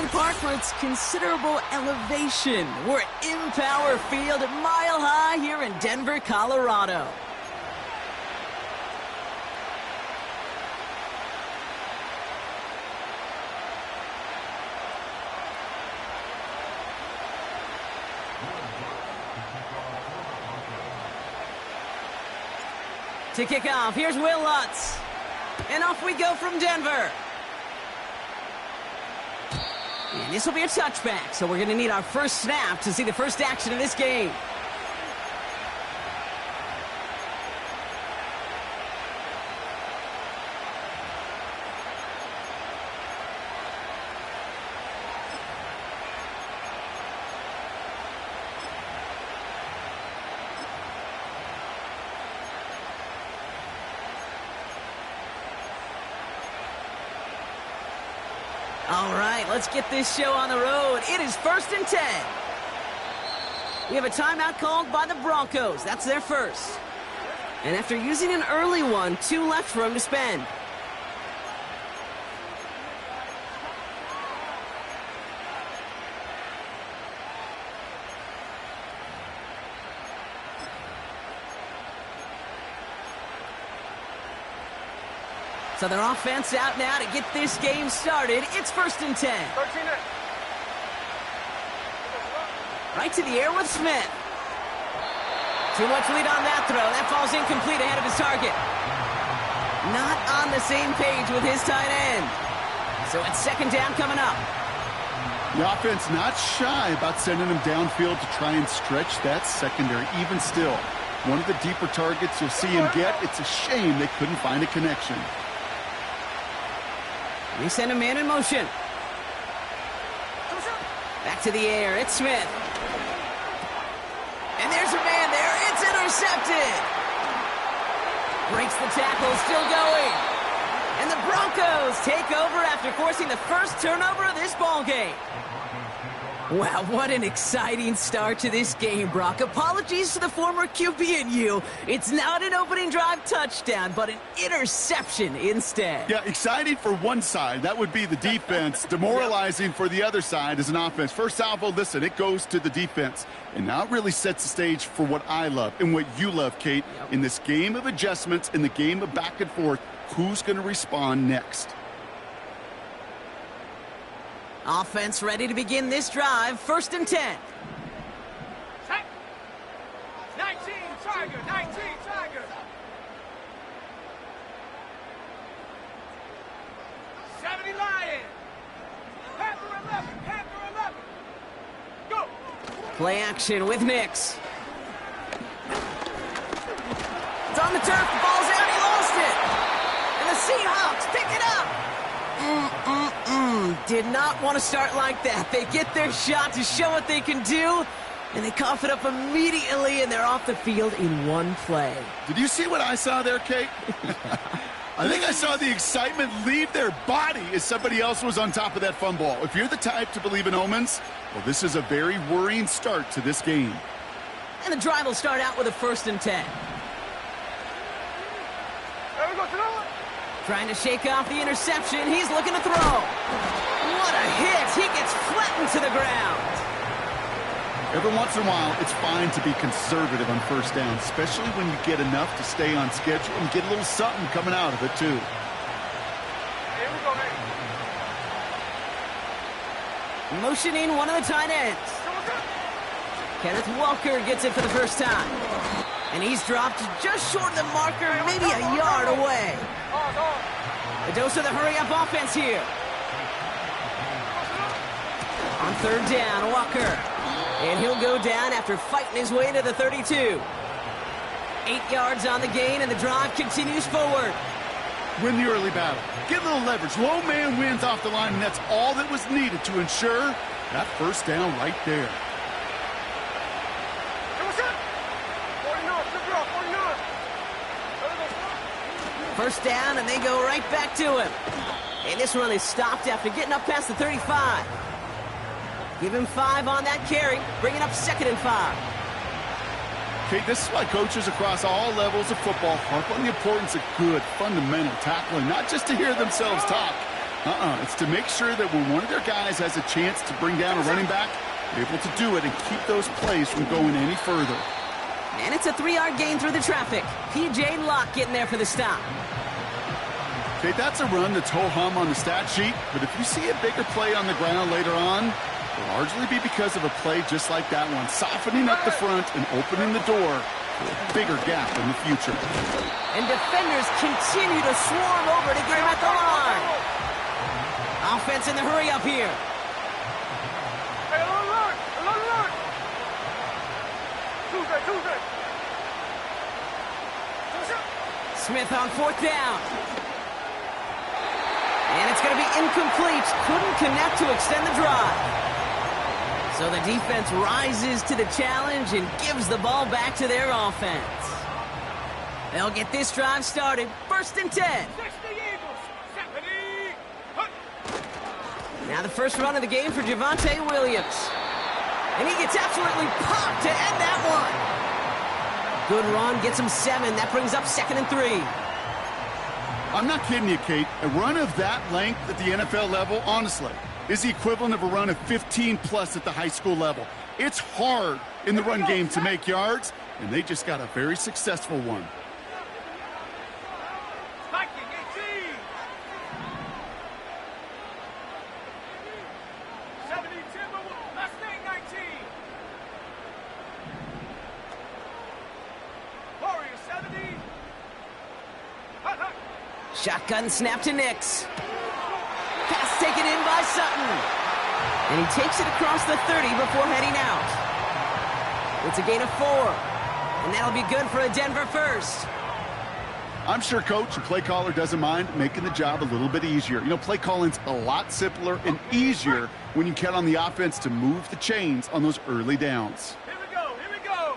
park for its considerable elevation. We're at Empower Field at Mile High here in Denver, Colorado. To kick off, here's Will Lutz. And off we go from Denver. And this will be a touchback, so we're going to need our first snap to see the first action of this game. All right, let's get this show on the road. It is 1st and 10. We have a timeout called by the Broncos. That's their first. And after using an early one, 2 left for him to spend. So their offense out now to get this game started. It's 1st and 10. Right to the air with Smith. Too much lead on that throw. That falls incomplete ahead of his target. Not on the same page with his tight end. So it's 2nd down coming up. The offense not shy about sending him downfield to try and stretch that secondary. Even still, one of the deeper targets you'll see him get. It's a shame they couldn't find a connection. They send a man in motion. Back to the air. It's Smith. And there's a man there. It's intercepted. Breaks the tackle. Still going. And the Broncos take over after forcing the first turnover of this ballgame. Wow, what an exciting start to this game, Brock. Apologies to the former QB and you. It's not an opening drive touchdown, but an interception instead. Yeah, exciting for one side. That would be the defense. Demoralizing for the other side as an offense. First salvo, listen, it goes to the defense. And now it really sets the stage for what I love and what you love, Kate. In this game of adjustments, in the game of back and forth, who's going to respond next? Offense ready to begin this drive. 1st and 10. 19 Tiger, 19 Tiger. 70 Lion. Panther 11, Panther 11. Go. Play action with Nix. It's on the turf. The ball's out. He lost it. And the Seahawks pick it up. Did not want to start like that. They get their shot to show what they can do, and they cough it up immediately, and they're off the field in one play. Did you see what I saw there, Kate? I think I saw the excitement leave their body as somebody else was on top of that fun ball. If you're the type to believe in omens, well, this is a very worrying start to this game. And the drive will start out with a 1st and 10. There we go, Trying to shake off the interception. He's looking to throw. What a hit. He gets flattened to the ground. Every once in a while, it's fine to be conservative on 1st down, especially when you get enough to stay on schedule and get a little something coming out of it, too. Here we go, man. Motioning one of the tight ends. Kenneth Walker gets it for the first time. And he's dropped just short of the marker, maybe a yard away. A dose of the hurry-up offense here. On 3rd down, Walker. And he'll go down after fighting his way to the 32. 8 yards on the gain, and the drive continues forward. Win the early battle. Get a little leverage. Low man wins off the line, and that's all that was needed to ensure that 1st down right there. First down, and they go right back to him. And this run is stopped after getting up past the 35. Give him 5 on that carry, bringing up 2nd and 5. Okay, this is why coaches across all levels of football harp on the importance of good, fundamental tackling, not just to hear themselves talk. It's to make sure that when one of their guys has a chance to bring down a running back, they're able to do it and keep those plays from going any further. And it's a 3-yard gain through the traffic. P.J. Locke getting there for the stop. Okay, that's a run that's ho-hum on the stat sheet, but if you see a bigger play on the ground later on, it'll largely be because of a play just like that one, softening up the front and opening the door for a bigger gap in the future. And defenders continue to swarm over to get him at the line. Offense in the hurry up here. Hey, alert! Alert! Tuesday! Smith on 4th down. And it's going to be incomplete. Couldn't connect to extend the drive. So the defense rises to the challenge and gives the ball back to their offense. They'll get this drive started. 1st and 10. 60 Eagles! 70! Hut! Now the first run of the game for Javonte Williams. And he gets absolutely popped to end that one. Good run, gets him 7. That brings up 2nd and 3. I'm not kidding you, Kate. A run of that length at the NFL level, honestly, is the equivalent of a run of 15-plus at the high school level. It's hard in the run game to make yards, and they just got a very successful one. Viking 18! 70 Timberwolves! Mustang 19! Warriors 70! Hut! Shotgun snap to Nix. Pass taken in by Sutton. And he takes it across the 30 before heading out. It's a gain of 4. And that'll be good for a Denver first. I'm sure coach and play caller doesn't mind making the job a little bit easier. You know, play calling's a lot simpler and easier when you count on the offense to move the chains on those early downs. Here we go!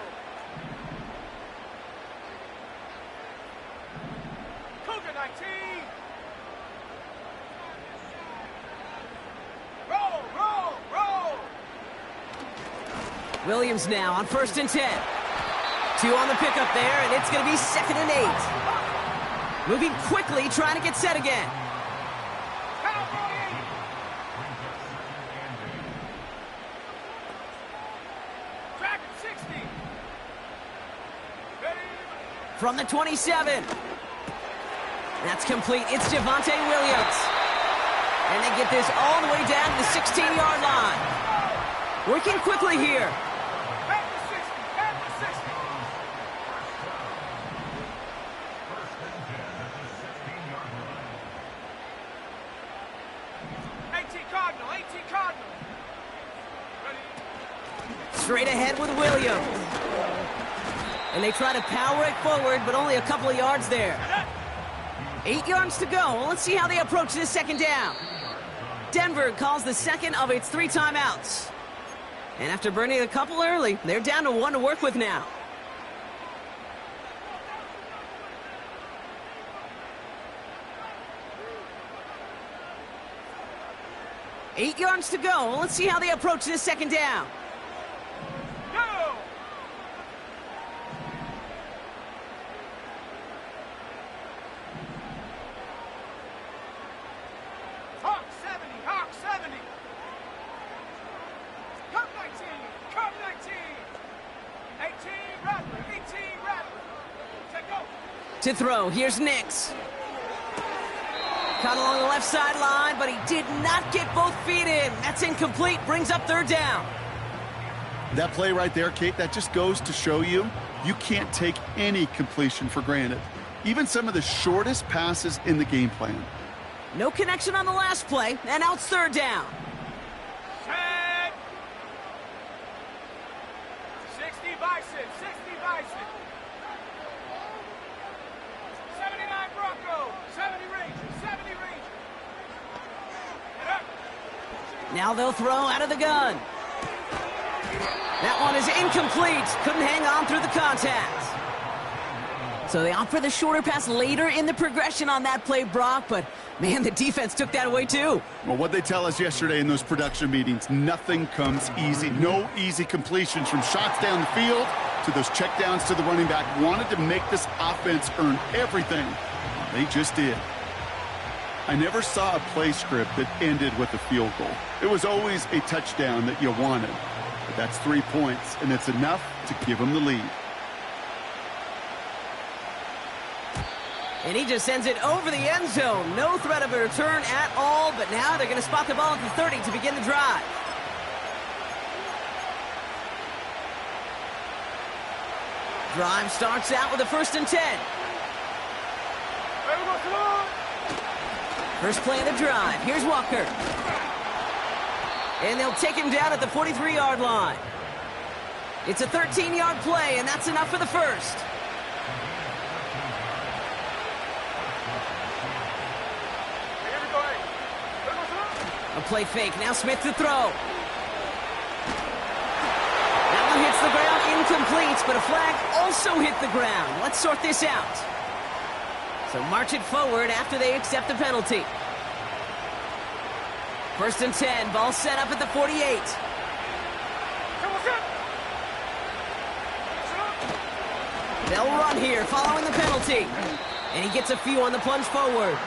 Cougar 19! Roll! Williams now on 1st and 10. 2 on the pickup there, and it's going to be 2nd and 8. Moving quickly, trying to get set again. Cowboy 80! Dragon 60! Ready? From the 27. That's complete. It's Javonte Williams. And they get this all the way down to the 16-yard line. Working quickly here. At the 60! 18 Cardinal! Ready? Straight ahead with Williams. And they try to power it forward, but only a couple of yards there. 8 yards to go. Well, let's see how they approach this 2nd down. Denver calls the 2nd of its 3 timeouts. And after burning a couple early, they're down to 1 to work with now. Eight yards to go. Well, let's see how they approach this 2nd down. Go! Hawk 70! Come 19! 18 Rattler! Take go! To throw, here's Nix. Caught along the left sideline, but he did not get both feet in. That's incomplete, brings up 3rd down. That play right there, Kate, that just goes to show you can't take any completion for granted. Even some of the shortest passes in the game plan. No connection on the last play, and now it's 3rd down. Set! 60 Bison! 79 Bronco! 70 Rangers! Get up! Now they'll throw out of the gun. That one is incomplete. Couldn't hang on through the contact. So they opt for the shorter pass later in the progression on that play, Brock, but man, the defense took that away too. Well, what they tell us yesterday in those production meetings, nothing comes easy. No easy completions from shots down the field to those checkdowns to the running back. Wanted to make this offense earn everything. They just did. I never saw a play script that ended with a field goal. It was always a touchdown that you wanted. But that's 3 points, and it's enough to give them the lead. And he just sends it over the end zone. No threat of a return at all, but now they're going to spot the ball at the 30 to begin the drive. Drive starts out with a 1st and 10. First play of the drive. Here's Walker. And they'll take him down at the 43-yard line. It's a 13-yard play, and that's enough for the first. A play fake. Now Smith to throw. That one hits the ground, incomplete, but a flag also hit the ground. Let's sort this out. So march it forward after they accept the penalty. 1st and 10. Ball set up at the 48. They'll run here following the penalty. And he gets a few on the plunge forward.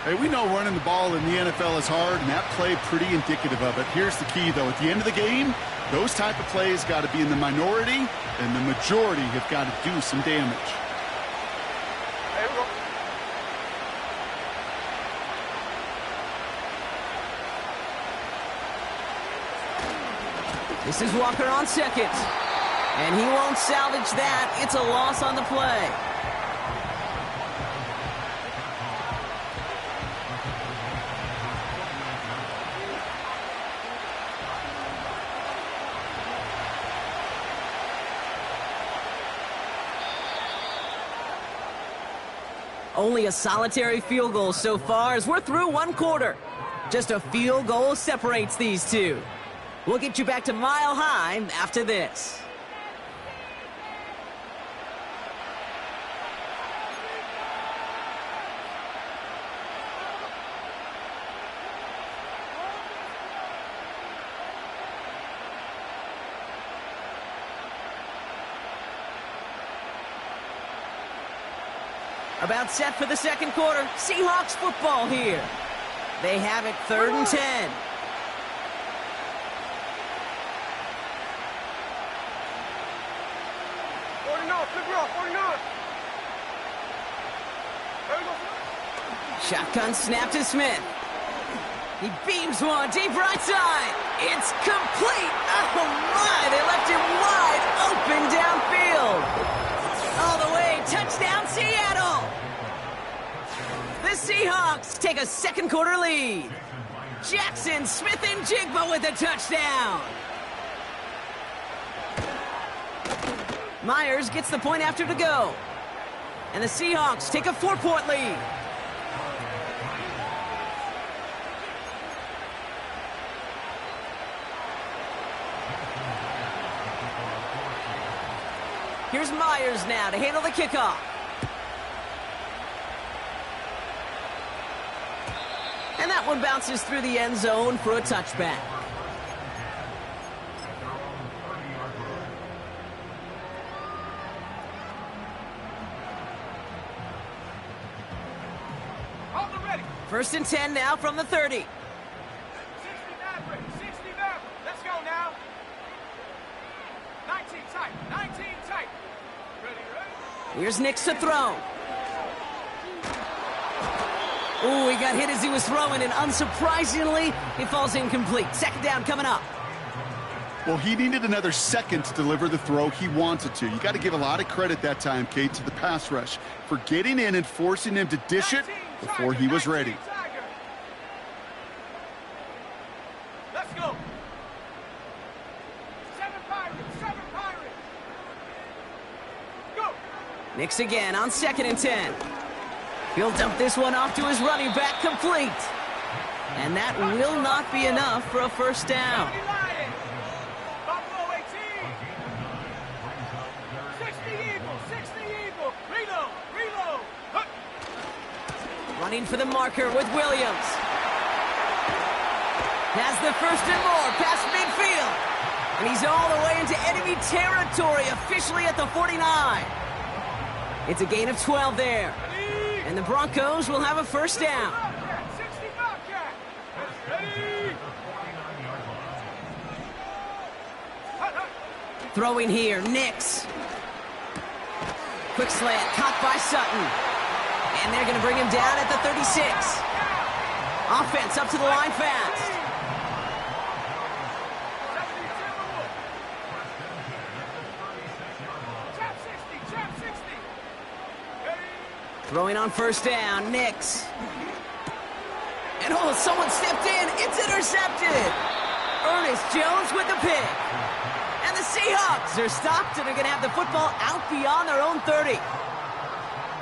Hey, we know running the ball in the NFL is hard, and that play pretty indicative of it. Here's the key, though. At the end of the game, those type of plays got to be in the minority, and the majority have got to do some damage. This is Walker on 2nd. And he won't salvage that. It's a loss on the play. Only a solitary field goal so far as we're through 1 quarter. Just a field goal separates these two. We'll get you back to Mile High after this. About set for the 2nd quarter. Seahawks football here. They have it 3rd and 10. Shotgun snap to Smith. He beams one deep right side. It's complete. Oh my, they left him wide open downfield. All the way, touchdown Seattle. The Seahawks take a 2nd quarter lead. Jackson, Smith, and Jigba with the touchdown. Myers gets the point after to go. And the Seahawks take a 4-point lead. Here's Myers now to handle the kickoff. And that one bounces through the end zone for a touchback. First and 10 now from the 30. 60 Maverick, 60 Maverick. Let's go now. 19 tight, 19 tight. Ready? Here's Nix to throw. Ooh, he got hit as he was throwing, and unsurprisingly, he falls incomplete. 2nd down coming up. Well, he needed another second to deliver the throw he wanted to. You got to give a lot of credit that time, Kate, to the pass rush for getting in and forcing him to dish it before he was ready. Let's go. 7 Pirates, 7 Pirates. Go. Nix again on 2nd and 10. He'll dump this one off to his running back, complete. And that will not be enough for a 1st down. Buffalo 18. 60 Eagle, 60 Eagle. Reload, reload. Running for the marker with Williams. Has the 1st and more past midfield. And he's all the way into enemy territory, officially at the 49. It's a gain of 12 there. And the Broncos will have a first down. 60 Bobcat. Ready. Hut, hut. Throwing here, Nix. Quick slant, caught by Sutton. And they're going to bring him down at the 36. Offense up to the line fast. 70 Timberwolves. Trap 60, trap 60. Ready. Throwing on first down, Nix. And oh, someone stepped in. It's intercepted. Ernest Jones with the pick. And the Seahawks are stopped and are going to have the football out beyond their own 30.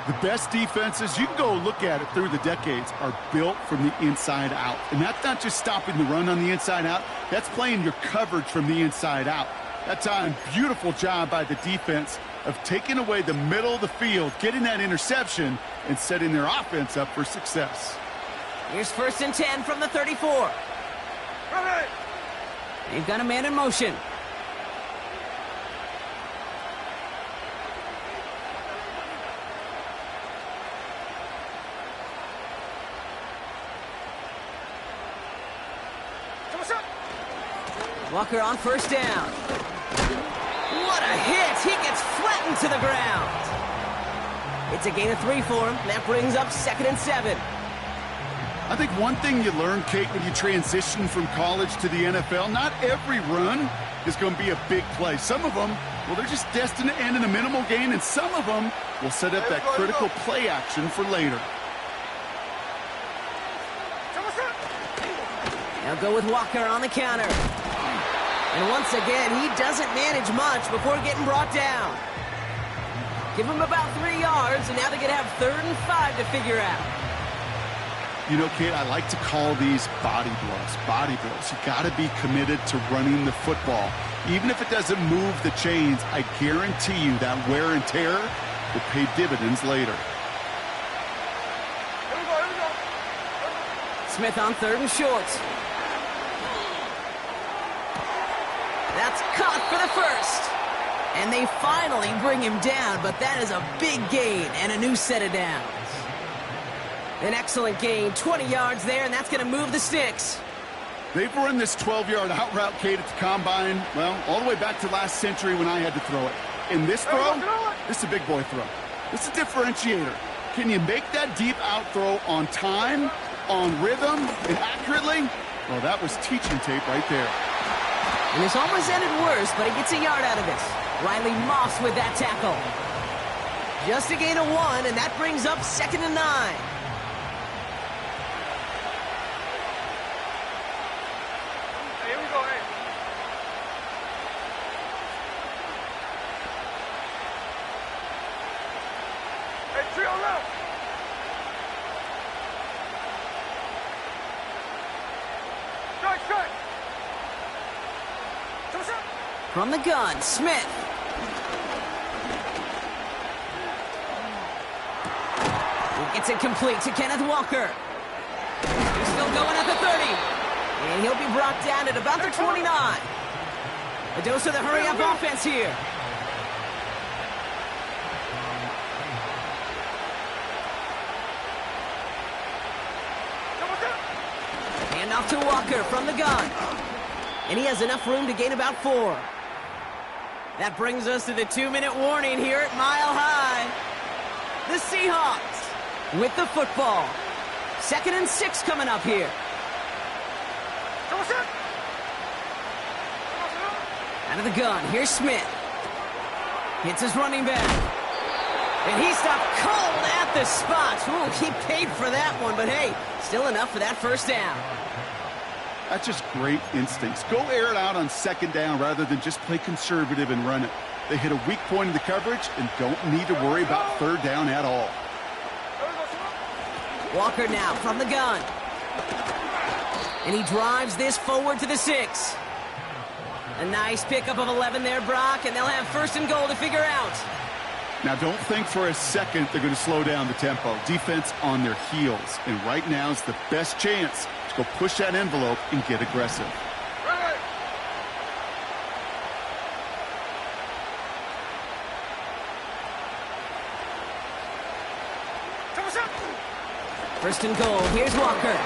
The best defenses, you can go look at it through the decades, are built from the inside out. And that's not just stopping the run on the inside out. That's playing your coverage from the inside out. That time, beautiful job by the defense of taking away the middle of the field, getting that interception, and setting their offense up for success. Here's 1st and 10 from the 34. Ready. They've got a man in motion. Walker on first down. What a hit! He gets flattened to the ground. It's a gain of 3 for him. That brings up 2nd and 7. I think one thing you learn, Kate, when you transition from college to the NFL, not every run is going to be a big play. Some of them, well, they're just destined to end in a minimal gain, and some of them will set up that critical play action for later. Now go with Walker on the counter. And once again, he doesn't manage much before getting brought down. Give him about 3 yards, and now they're going to have 3rd and 5 to figure out. You know, Kate, I like to call these body blows. Body blows. You got to be committed to running the football. Even if it doesn't move the chains, I guarantee you that wear and tear will pay dividends later. Here we go, here we go. Smith on 3rd and short. That's caught for the first. And they finally bring him down, but that is a big gain and a new set of downs. An excellent gain, 20 yards there, and that's going to move the sticks. They've run this 12-yard out route, Kate, at the combine, well, all the way back to last century when I had to throw it. In this throw, this is a big boy throw. This is a differentiator. Can you make that deep out throw on time, on rhythm, and accurately? Well, that was teaching tape right there. And this almost ended worse, but he gets a yard out of it. Riley Moss with that tackle. Just a gain of 1, and that brings up 2nd and 9. Hey, here we go, hey. Hey, trio left. Strike, strike. From the gun, Smith. He gets it complete to Kenneth Walker. He's still going at the 30. And he'll be brought down at about the 29. A dose of the hurry-up offense here. Hand off to Walker from the gun. And he has enough room to gain about 4. That brings us to the 2-minute warning here at Mile High. The Seahawks with the football. 2nd and 6 coming up here. Out of the gun, here's Smith. Hits his running back. And he stopped cold at the spot. Ooh, he paid for that one, but hey, still enough for that first down. That's just great instincts. Go air it out on 2nd down rather than just play conservative and run it. They hit a weak point in the coverage and don't need to worry about 3rd down at all. Walker now from the gun. And he drives this forward to the 6. A nice pickup of 11 there, Brock, and they'll have 1st and goal to figure out. Now, don't think for a second they're going to slow down the tempo. Defense on their heels. And right now is the best chance to go push that envelope and get aggressive. Ready. First and goal, here's Walker.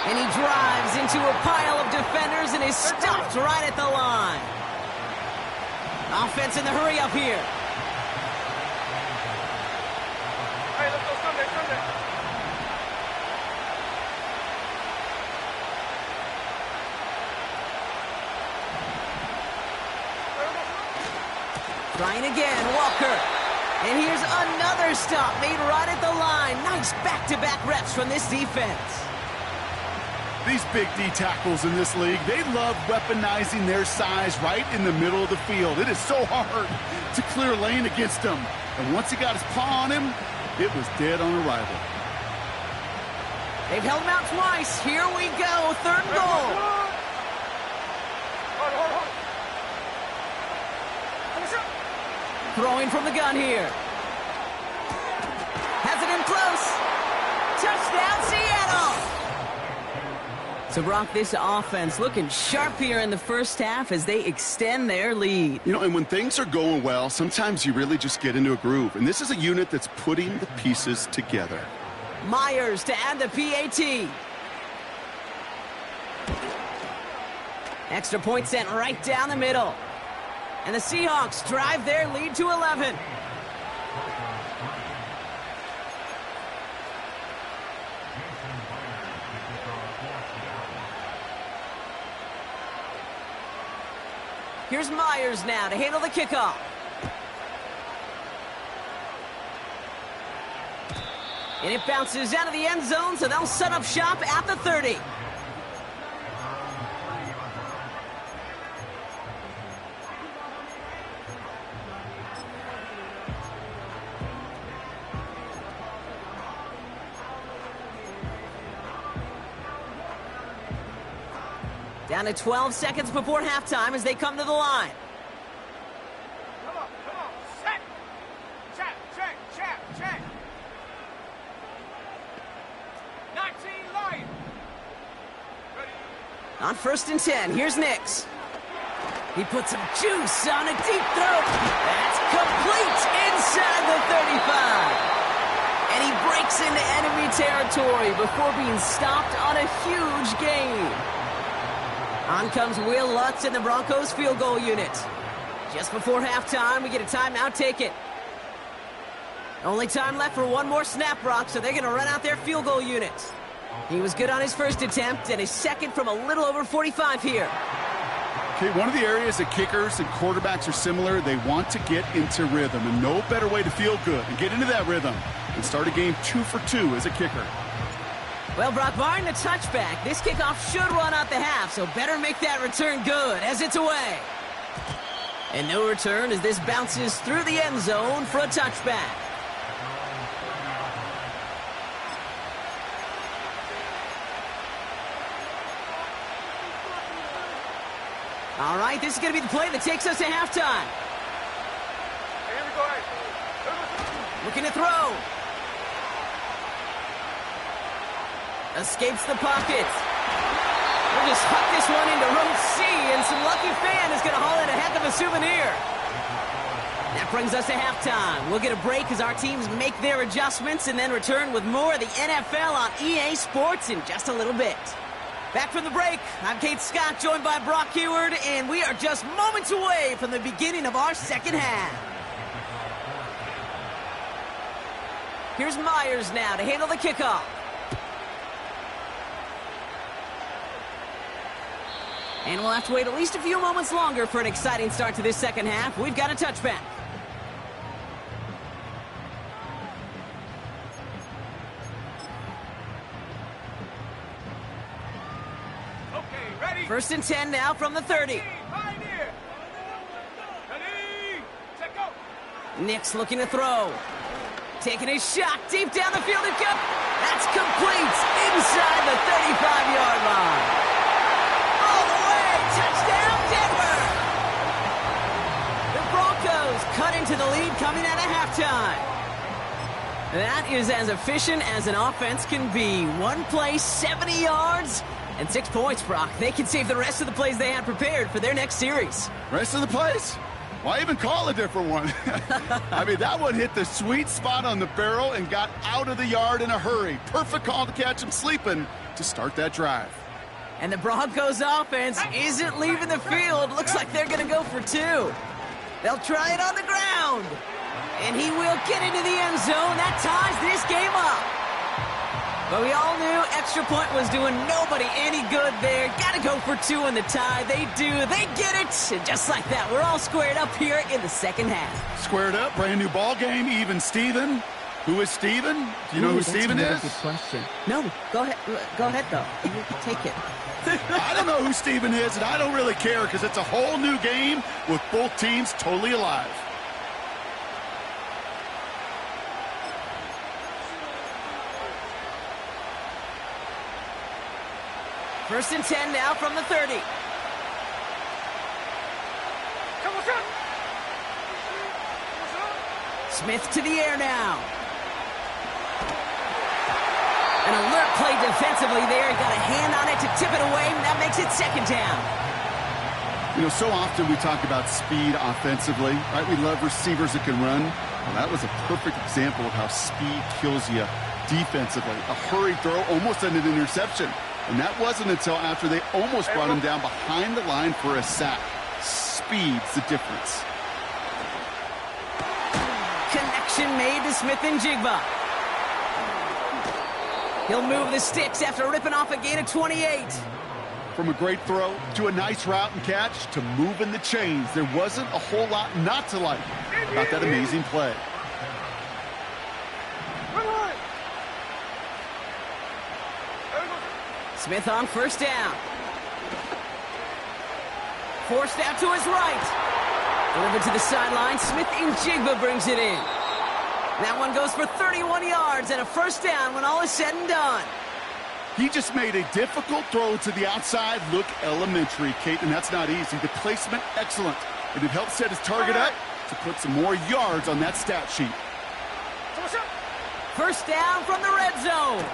And he drives into a pile of defenders and is stopped right at the line. Offense in the hurry up here. Hey, let's go Sunday, Sunday. Trying again, Walker. And here's another stop made right at the line. Nice back-to-back reps from this defense. These big D tackles in this league, they love weaponizing their size right in the middle of the field. It is so hard to clear lane against him. And once he got his paw on him, it was dead on arrival. They've held him out twice. Here we go, third and goal. Hold. Throwing from the gun here. Has it in close. Touchdown, Seattle! So, Brock, this offense looking sharp here in the first half as they extend their lead. You know, and when things are going well, sometimes you really just get into a groove. And this is a unit that's putting the pieces together. Myers to add the PAT. Extra point sent right down the middle. And the Seahawks drive their lead to 11. Here's Myers now to handle the kickoff. And it bounces out of the end zone, so they'll set up shop at the 30. Down to 12 seconds before halftime as they come to the line. Come on. Set. Check. 19 line. Ready. On 1st and 10, here's Nix. He puts some juice on a deep throw. That's complete inside the 35. And he breaks into enemy territory before being stopped on a huge gain. On comes Will Lutz and the Broncos field goal unit. Just before halftime, we get a timeout, take it. Only time left for one more snap, Brock, so they're going to run out their field goal unit. He was good on his first attempt and his second from a little over 45 here. Okay, one of the areas that kickers and quarterbacks are similar, they want to get into rhythm, and no better way to feel good and get into that rhythm than start a game 2 for 2 as a kicker. Well, Brock, barring the touchback, this kickoff should run out the half, so better make that return good as it's away. And no return as this bounces through the end zone for a touchback. All right, this is going to be the play that takes us to halftime. Hey, here we go. Looking to throw. Escapes the pocket. We'll just huck this one into row C, and some lucky fan is going to haul in a heck of a souvenir. That brings us to halftime. We'll get a break as our teams make their adjustments and then return with more of the NFL on EA Sports in just a little bit. Back from the break, I'm Kate Scott, joined by Brock Heward, and we are just moments away from the beginning of our second half. Here's Myers now to handle the kickoff. And we'll have to wait at least a few moments longer for an exciting start to this second half. We've got a touchback. Okay, ready. 1st and 10 now from the 30. Pioneer. Ready. Set, go. Nix looking to throw. Taking his shot deep down the field and cup. That's complete inside the 35-yard line. All the way. Touchdown, Denver. The Broncos cut into the lead coming out of halftime. That is as efficient as an offense can be. One play, 70 yards, and 6 points, Brock. They can save the rest of the plays they had prepared for their next series. Rest of the plays? Why even call a different one? I mean, that one hit the sweet spot on the barrel and got out of the yard in a hurry. Perfect call to catch him sleeping to start that drive. And the Broncos offense isn't leaving the field. Looks like they're going to go for two. They'll try it on the ground. And he will get into the end zone. That ties this game up. But we all knew extra point was doing nobody any good there. Got to go for two in the tie. They do. They get it. And just like that, we're all squared up here in the second half. Squared up, brand new ball game, even Steven. Who is Steven? Do you know who Steven is? That's a good question. No, go ahead. Go ahead, though. You take it. I don't know who Steven is, and I don't really care because it's a whole new game with both teams totally alive. First and 10 now from the 30. Smith to the air now. An alert play defensively there. He got a hand on it to tip it away, and that makes it second down. You know, so often we talk about speed offensively, right? We love receivers that can run. Well, that was a perfect example of how speed kills you defensively. A hurried throw almost ended an interception. And that wasn't until after they almost brought him down behind the line for a sack. Speed's the difference. Connection made to Smith and Jigba. He'll move the sticks after ripping off a gain of 28. From a great throw to a nice route and catch to moving the chains. There wasn't a whole lot not to like about that amazing play. Smith on first down. Forced out to his right. Delivered to the sideline. Smith and Jigba brings it in. That one goes for 31 yards and a first down when all is said and done. He just made a difficult throw to the outside look elementary, Kate, and that's not easy. The placement, excellent. And it helped set his target up to put some more yards on that stat sheet. First down from the red zone.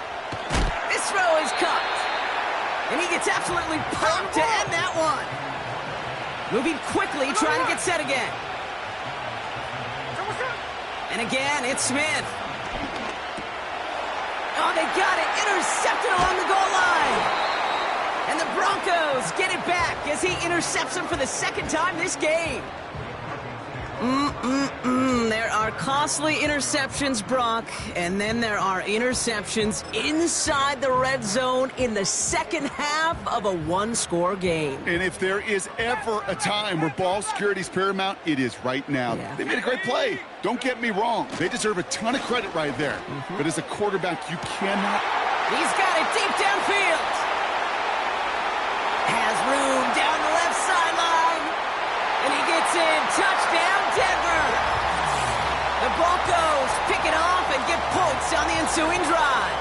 This throw is cut. And he gets absolutely pumped to end that one. Moving quickly, trying to get set again. And again, it's Smith. Oh, they got it. Intercepted along the goal line. And the Broncos get it back as he intercepts him for the second time this game. There are costly interceptions, Brock, and then there are interceptions inside the red zone in the second half of a one-score game. And if there is ever a time where ball security is paramount, it is right now. Yeah. They made a great play. Don't get me wrong. They deserve a ton of credit right there. But as a quarterback, you cannot. He's got it deep downfield. Has room down the left sideline. And he gets in. Touchdown, Denver. The Broncos pick it off and get points on the ensuing drive.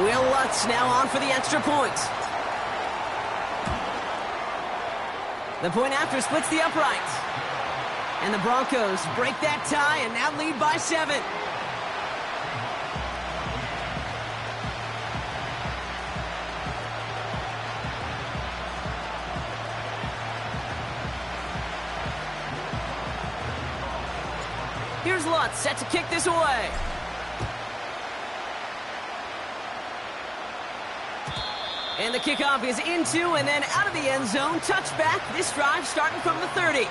Will Lutz now on for the extra point. The point after splits the upright. And the Broncos break that tie and now lead by 7. Here's Lutz set to kick this away. And the kickoff is into and then out of the end zone. Touchback. This drive starting from the 30.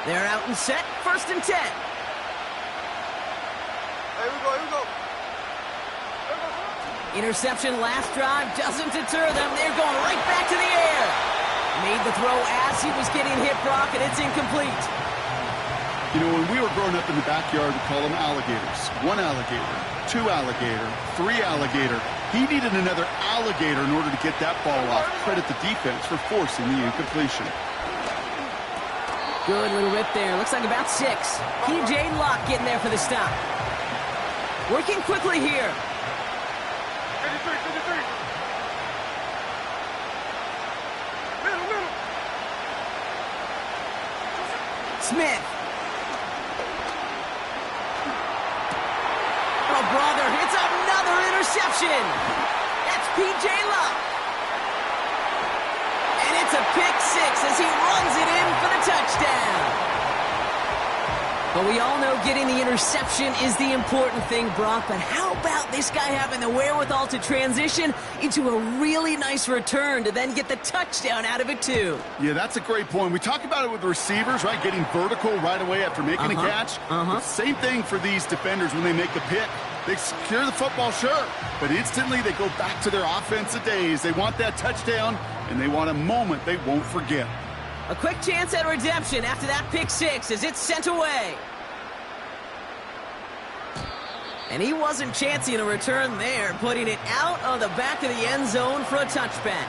They're out and set. First and 10. Here we go. Interception last drive doesn't deter them. They're going right back to the air. Made the throw as he was getting hit, Brock, and it's incomplete. You know, when we were growing up in the backyard, we call them alligators. 1 alligator, 2 alligator, 3 alligator. He needed another alligator in order to get that ball off. Credit the defense for forcing the incompletion. Good little rip there. Looks like about 6. P.J. Locke getting there for the stop. Working quickly here. 53. Middle. Smith. brother. It's another interception. That's P.J. Luck. And it's a pick six as he runs it in for the touchdown. But we all know getting the interception is the important thing, Brock. But how about this guy having the wherewithal to transition into a really nice return to then get the touchdown out of it, too? Yeah, that's a great point. We talk about it with the receivers, right? Getting vertical right away after making a catch. Same thing for these defenders when they make the pick. They secure the football, sure, but instantly they go back to their offensive days. They want that touchdown, and they want a moment they won't forget. A quick chance at redemption after that pick six as it's sent away. And he wasn't chancing a return there, putting it out on the back of the end zone for a touchback.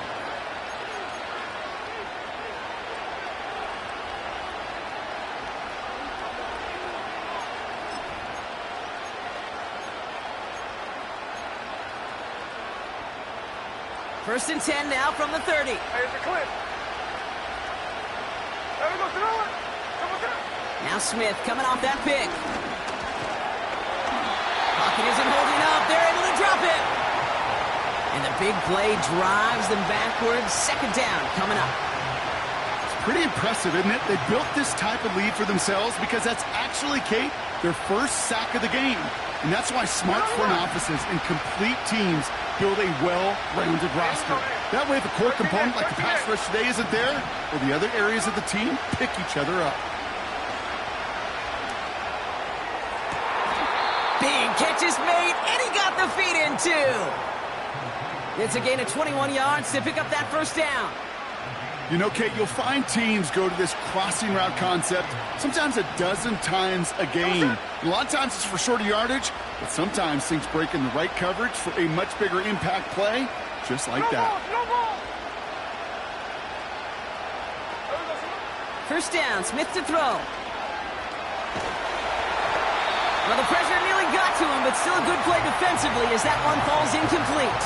First and 10 now from the 30. Here's the clip. There we go, throw it. Come on, Now Smith coming off that pick. Pocket isn't holding up. They're able to drop it. And the big play drives them backwards. Second down coming up. It's pretty impressive, isn't it? They built this type of lead for themselves because that's actually, Kate, their first sack of the game. And that's why smart front offices and complete teams build a well-rounded roster. That way, if a core component like the pass rush today isn't there, or the other areas of the team pick each other up. Big catch is made, and he got the feet in, too. It's a gain of 21 yards to pick up that first down. You know, Kate, you'll find teams go to this crossing route concept sometimes a dozen times a game. A lot of times it's for shorter yardage, but sometimes things break in the right coverage for a much bigger impact play, just like that. First down, Smith to throw. Well, the pressure nearly got to him, but still a good play defensively as that one falls incomplete.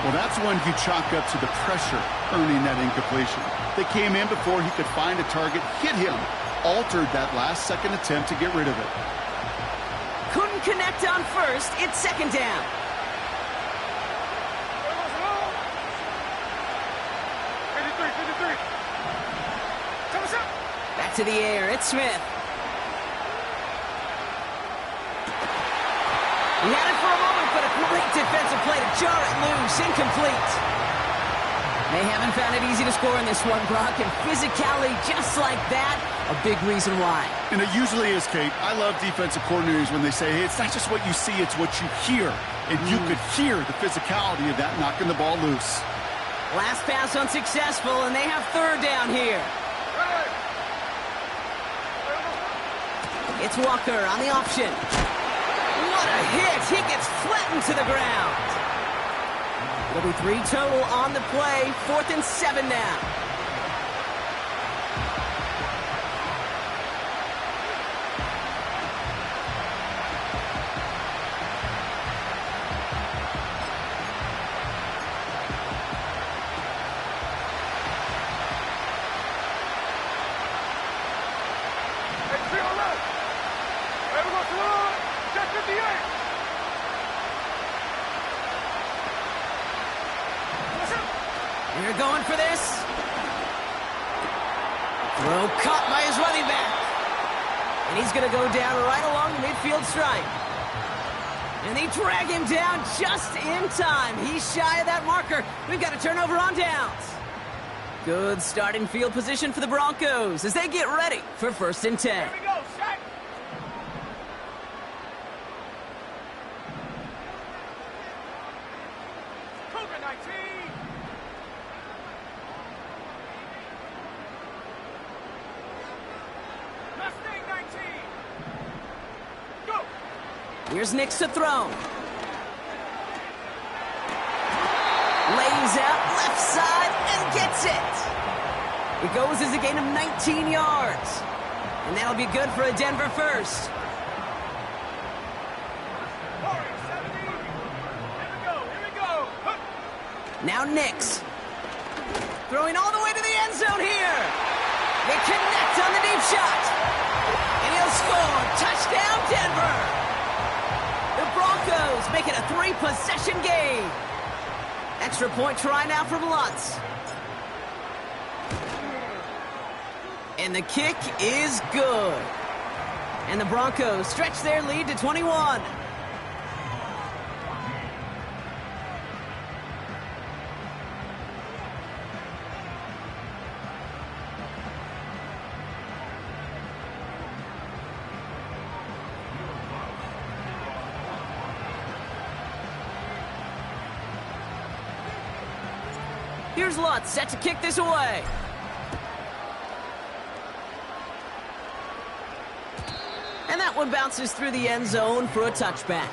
Well, that's one you chalk up to the pressure earning that incompletion. They came in before he could find a target, hit him, altered that last-second attempt to get rid of it. Couldn't connect on first. It's second down. Back to the air. It's Smith. He had it for a moment, but a great defensive play to jar it loose. Incomplete. They haven't found it easy to score in this one, Brock, and physicality just like that, a big reason why. And it usually is, Kate. I love defensive coordinators when they say, hey, it's not just what you see, it's what you hear. And you could hear the physicality of that knocking the ball loose. Last pass unsuccessful, and they have third down here. It's Walker on the option. What a hit! He gets flattened to the ground. It'll be 3 total on the play. 4th and 7 now. They're going for this. Throw caught by his running back. And he's going to go down right along the midfield stripe. And they drag him down just in time. He's shy of that marker. We've got a turnover on downs. Good starting field position for the Broncos as they get ready for 1st and 10. Here we go, sack. Cougar 19. Mustang 19. Go. Here's Nix to throw. Lays out left side and gets it. It goes as a gain of 19 yards. And that'll be good for a Denver first. 70. Here we go. Huh. Now Nix. Throwing all the way to the end zone here. They connect on the deep shot. And he'll score. Touchdown, Denver. The make it a 3-possession game. Extra point try now from Lutz. And the kick is good. And the Broncos stretch their lead to 21. Here's Lutz, set to kick this away. And that one bounces through the end zone for a touchback.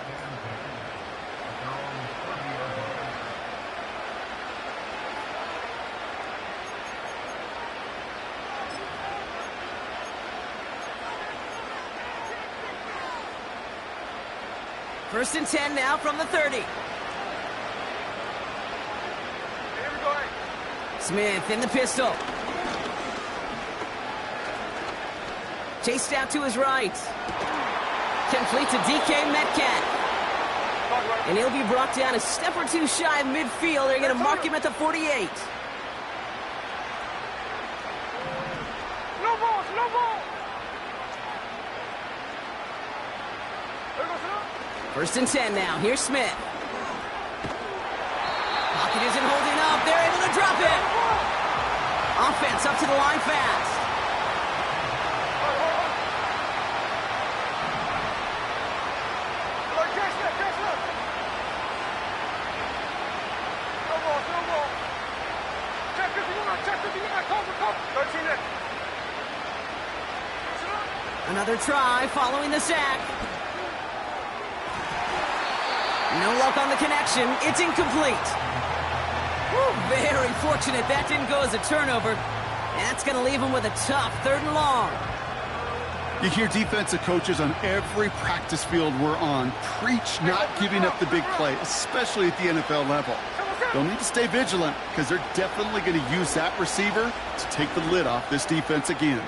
First and 10 now from the 30. Smith in the pistol. Chased out to his right. Complete to DK Metcalf. And he'll be brought down a step or two shy of midfield. They're going to mark him at the 48. No ball, no ball. First and 10 now. Here's Smith. Pocket isn't holding up. They're able to drop it. Offense up to the line fast. Another try following the sack. No luck on the connection. It's incomplete. Whew, very fortunate that didn't go as a turnover. And that's going to leave him with a tough 3rd and long. You hear defensive coaches on every practice field we're on preach not giving up the big play, especially at the NFL level. They'll need to stay vigilant because they're definitely going to use that receiver to take the lid off this defense again.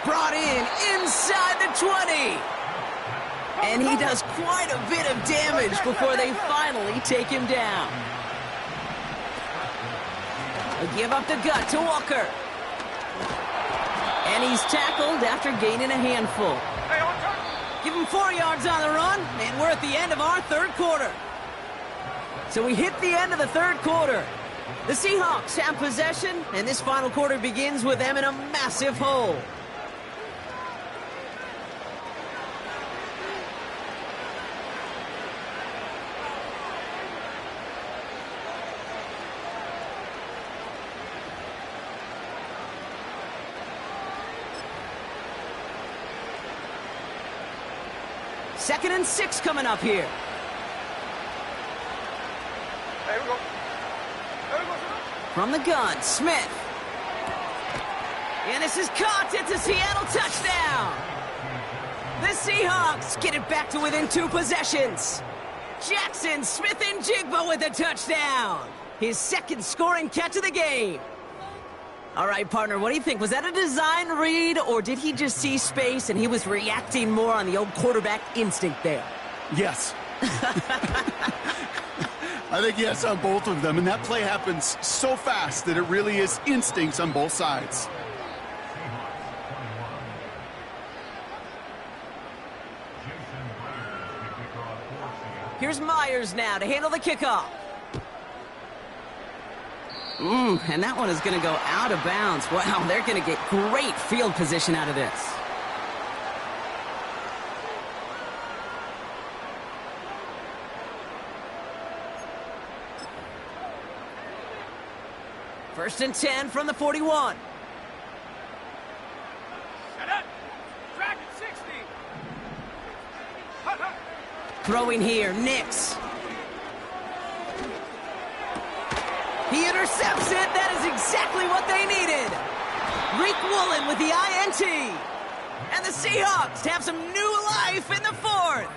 Brought in inside the 20. And he does quite a bit of damage before they finally take him down. They give up the gut to Walker. And he's tackled after gaining a handful. Give him 4 yards on the run, and we're at the end of our 3rd quarter. So we hit the end of the 3rd quarter. The Seahawks have possession, and this final quarter begins with them in a massive hole. Second and 6 coming up here. There we go. From the gun, Smith. And this is caught. It's a Seattle touchdown. The Seahawks get it back to within 2 possessions. Jackson Smith-Njigba with a touchdown. His 2nd scoring catch of the game. All right, partner, what do you think? Was that a design read, or did he just see space and he was reacting more on the old quarterback instinct there? Yes. I think yes on both of them, and that play happens so fast that it really is instincts on both sides. Here's Myers now to handle the kickoff. And that one is going to go out of bounds. Wow, they're going to get great field position out of this. First and 10 from the 41. Set up. Track at 60. Throwing here, Nix. He intercepts it. That is exactly what they needed. Reek Woolen with the INT. And the Seahawks have some new life in the 4th.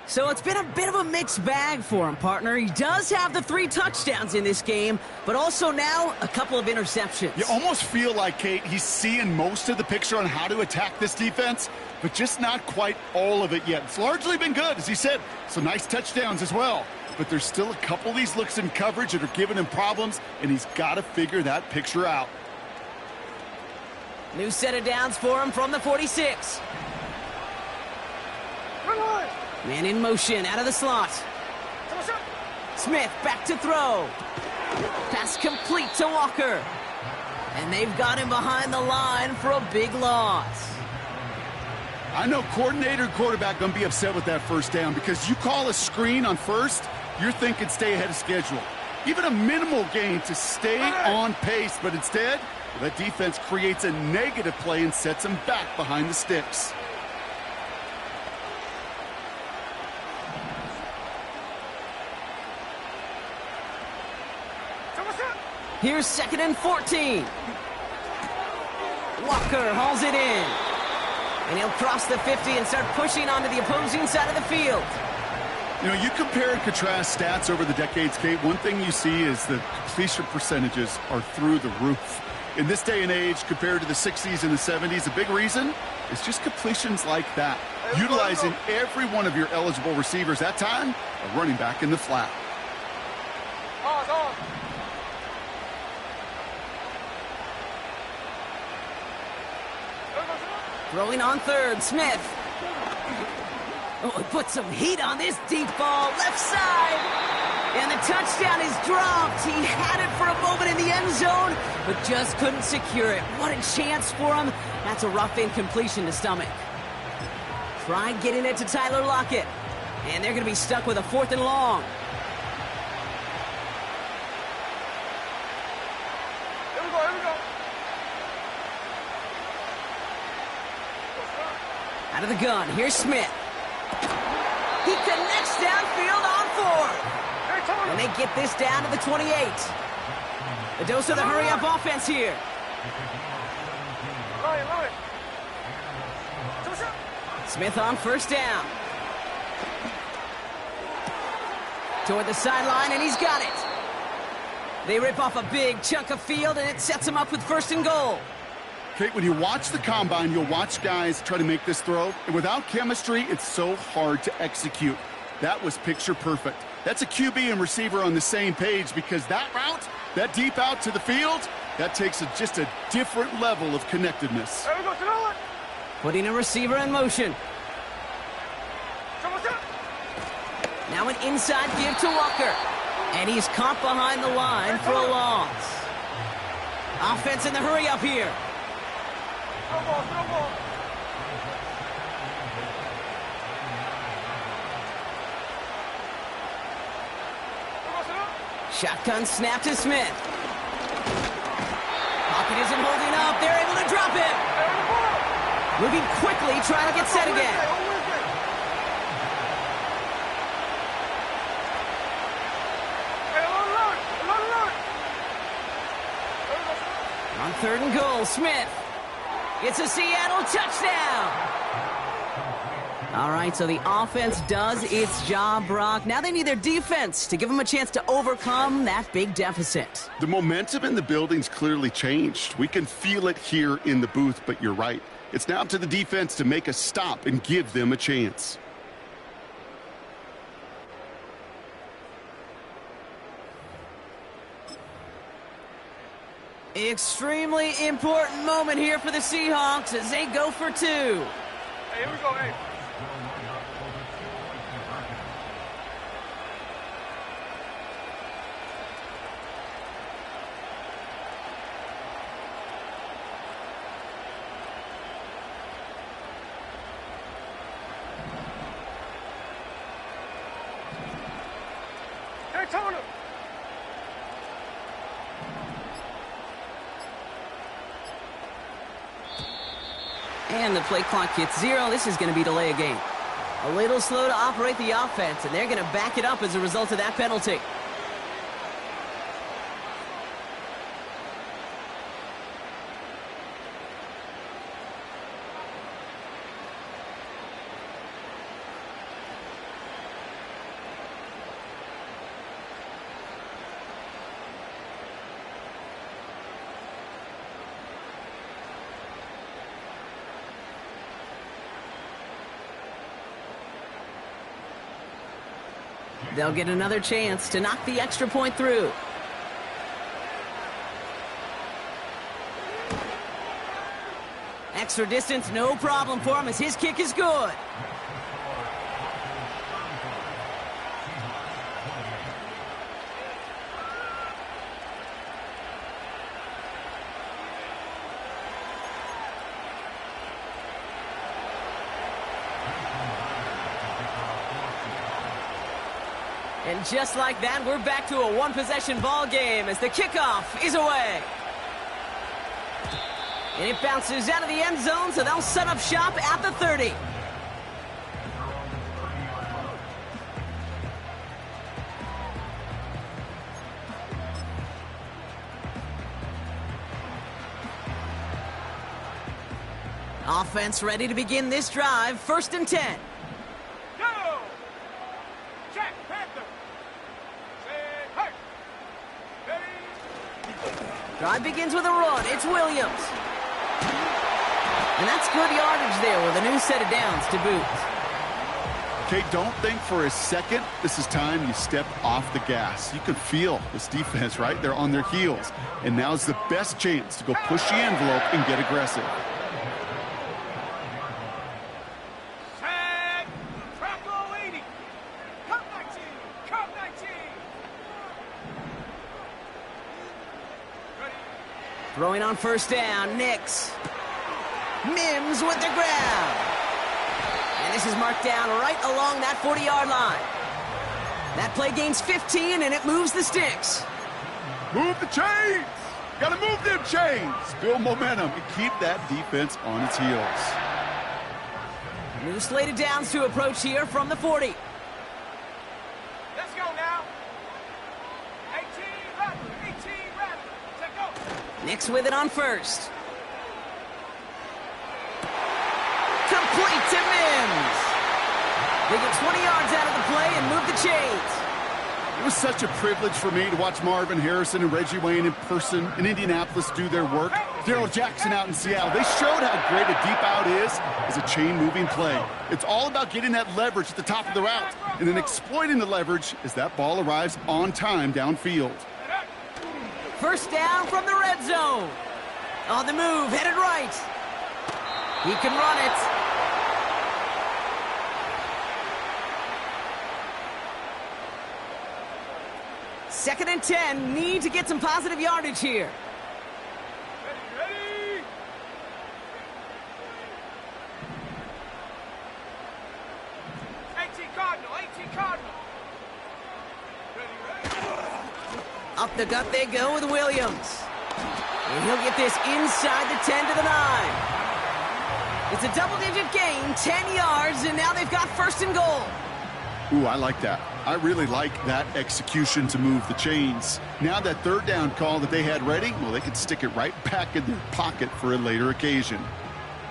So it's been a bit of a mixed bag for him, partner. He does have the 3 touchdowns in this game, but also now a couple of interceptions. You almost feel like, Kate, he's seeing most of the picture on how to attack this defense, but just not quite all of it yet. It's largely been good, as he said. Some nice touchdowns as well. But there's still a couple of these looks in coverage that are giving him problems, and he's got to figure that picture out. New set of downs for him from the 46. Man in motion, out of the slot. Smith back to throw. Pass complete to Walker. And they've got him behind the line for a big loss. I know coordinator and quarterback going to be upset with that first down because you call a screen on first, you're thinking stay ahead of schedule. Even a minimal gain to stay on pace, but instead, that defense creates a negative play and sets them back behind the sticks. Here's 2nd and 14. Walker hauls it in. And he'll cross the 50 and start pushing onto the opposing side of the field. You know, you compare and contrast stats over the decades, Kate. One thing you see is the completion percentages are through the roof. In this day and age, compared to the 60s and the 70s, a big reason is just completions like that. Utilizing every one of your eligible receivers. That time, a running back in the flat. Throwing on 3rd, Smith. Oh, he put some heat on this deep ball, left side. And the touchdown is dropped. He had it for a moment in the end zone, but just couldn't secure it. What a chance for him. That's a rough incompletion to stomach. Tried getting it to Tyler Lockett. And they're going to be stuck with a 4th and long. Here we go. Out of the gun, here's Smith. He connects downfield on 4. And they get this down to the 28. A dose of the hurry-up offense here. Smith on 1st down. Toward the sideline, and he's got it. They rip off a big chunk of field, and it sets him up with 1st and goal. Kate, when you watch the combine, you'll watch guys try to make this throw, and without chemistry, it's so hard to execute. That was picture perfect. That's a QB and receiver on the same page because that route, that deep out to the field, that takes just a different level of connectedness. Putting a receiver in motion. Now an inside give to Walker. And he's caught behind the line for a loss. Offense in the hurry up here. Shotgun snap to Smith. Pocket isn't holding up. They're able to drop it. Moving quickly, trying to get set again. On 3rd and goal, Smith. It's a Seattle touchdown. All right, so the offense does its job, Brock. Now they need their defense to give them a chance to overcome that big deficit. The momentum in the building's clearly changed. We can feel it here in the booth, but you're right. It's now up to the defense to make a stop and give them a chance. Extremely important moment here for the Seahawks as they go for 2. Hey, here we go, hey. Hey, Tony. And the play clock hits 0. This is going to be delay a game. A little slow to operate the offense, and they're going to back it up as a result of that penalty. They'll get another chance to knock the extra point through. Extra distance, no problem for him as his kick is good. And just like that, we're back to a one-possession ball game as the kickoff is away. And it bounces out of the end zone, so they'll set up shop at the 30. Offense ready to begin this drive, 1st and 10. Go! Check, Panther. Say, hey! Ready? Drive begins with a run. It's Williams. And that's good yardage there with a new set of downs to boot. Kate, don't think for a second this is time you step off the gas. You can feel this defense right there on their heels. And now's the best chance to go push the envelope and get aggressive. Set! Track 80! Cut 19! Cut 19! Ready? Throwing on 1st down, Nix. Mims with the ground. And this is marked down right along that 40-yard line. That play gains 15, and it moves the sticks. Move the chains! Gotta move them chains! Build momentum and keep that defense on its heels. New slated downs to approach here from the 40. Let's go now! 18 Rattler! 18 Rattler! Let's go! Nix with it on 1st. Complete to Mims. They get 20 yards out of the play and move the chains. It was such a privilege for me to watch Marvin Harrison and Reggie Wayne in person in Indianapolis do their work. Darrell Jackson out in Seattle. They showed how great a deep out is as a chain-moving play. It's all about getting that leverage at the top of the route and then exploiting the leverage as that ball arrives on time downfield. 1st down from the red zone. On the move, headed right. He can run it. Second and 10, need to get some positive yardage here. Ready? 18 Cardinal! 18 Cardinal! Ready? Up the gut they go with Williams. And he'll get this inside the 10 to the 9. It's a double-digit gain, 10 yards, and now they've got 1st and goal. Ooh, I like that. I really like that execution to move the chains. Now that 3rd down call that they had ready, well, they could stick it right back in their pocket for a later occasion.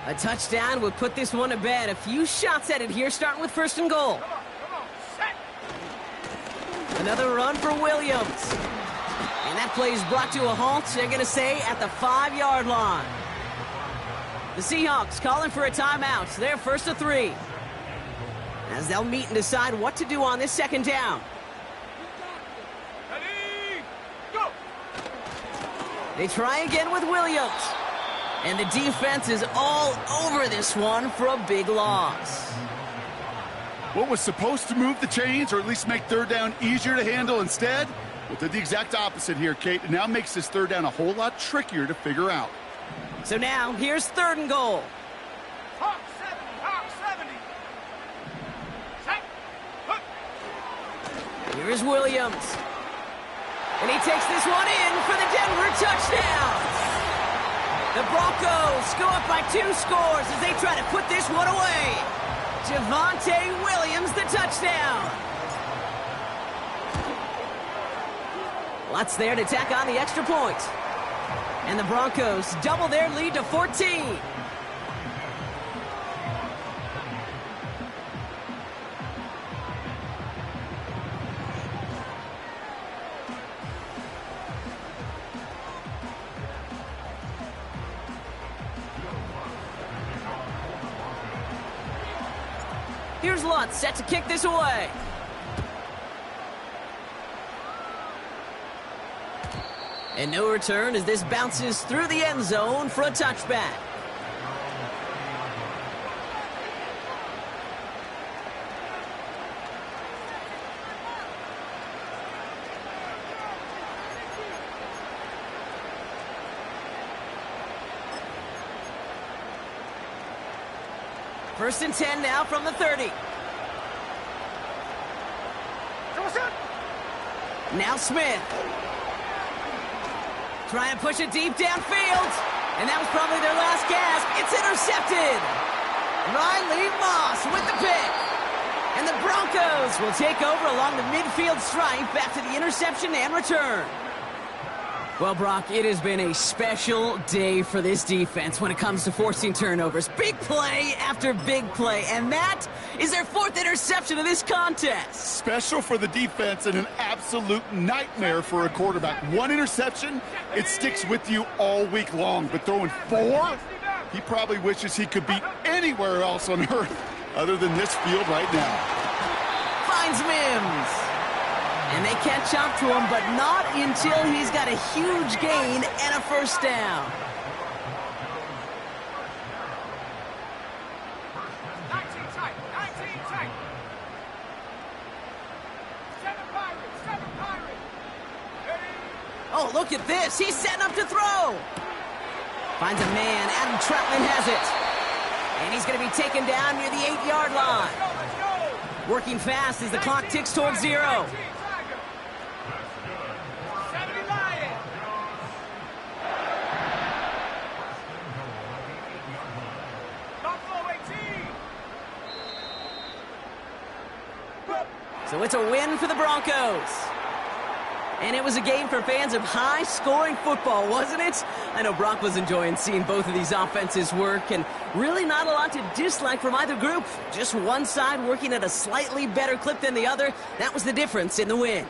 A touchdown would put this one to bed. A few shots at it here, starting with 1st and goal. Come on, set! Another run for Williams. And that play is brought to a halt, they're going to say, at the 5-yard line. The Seahawks calling for a timeout. They're 1st and 3. As they'll meet and decide what to do on this 2nd down. Ready? Go! They try again with Williams. And the defense is all over this one for a big loss. What was supposed to move the chains or at least make 3rd down easier to handle instead? Well, did the exact opposite here, Kate. It now makes this 3rd down a whole lot trickier to figure out. So now, here's 3rd and goal. Hawk 70! Hawk 70! Set! Hook! Here is Williams. And he takes this one in for the Denver touchdown. The Broncos go up by 2 scores as they try to put this one away. Javonte Williams, the touchdown. Lutz there to tack on the extra point. And the Broncos double their lead to 14. Here's Lutz set to kick this away. And no return as this bounces through the end zone for a touchback. First and 10 now from the 30. Now Smith. Try and push it deep downfield. And that was probably their last gasp. It's intercepted. Riley Moss with the pick. And the Broncos will take over along the midfield stripe after the interception and return. Well, Brock, it has been a special day for this defense when it comes to forcing turnovers. Big play after big play, and that is their 4th interception of this contest. Special for the defense and an absolute nightmare for a quarterback. 1 interception, it sticks with you all week long, but throwing 4, he probably wishes he could be anywhere else on earth other than this field right now. Finds Mims. And they catch up to him, but not until he's got a huge gain and a first down. 19 tight, 19 tight. 7 Pirates, 7 Pirates. Oh, look at this. He's setting up to throw. Finds a man. Adam Troutman has it. And he's going to be taken down near the 8-yard line. Let's go. Working fast as the clock ticks towards 0. 70 Lions. Buffalo 18. So it's a win for the Broncos. And it was a game for fans of high-scoring football, wasn't it? I know Brock was enjoying seeing both of these offenses work, and really not a lot to dislike from either group. Just one side working at a slightly better clip than the other. That was the difference in the win.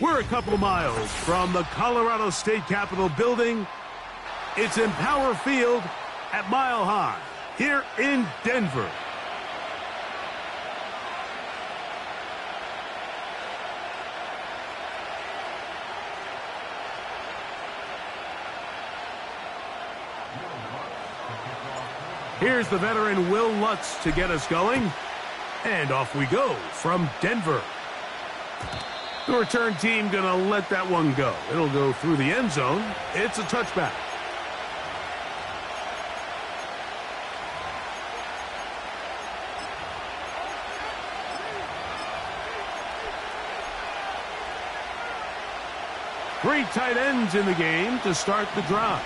We're a couple of miles from the Colorado State Capitol building. It's in Power Field at Mile High here in Denver. Here's the veteran Will Lutz to get us going. And off we go from Denver. The return team going to let that one go. It'll go through the end zone. It's a touchback. Three tight ends in the game to start the drive.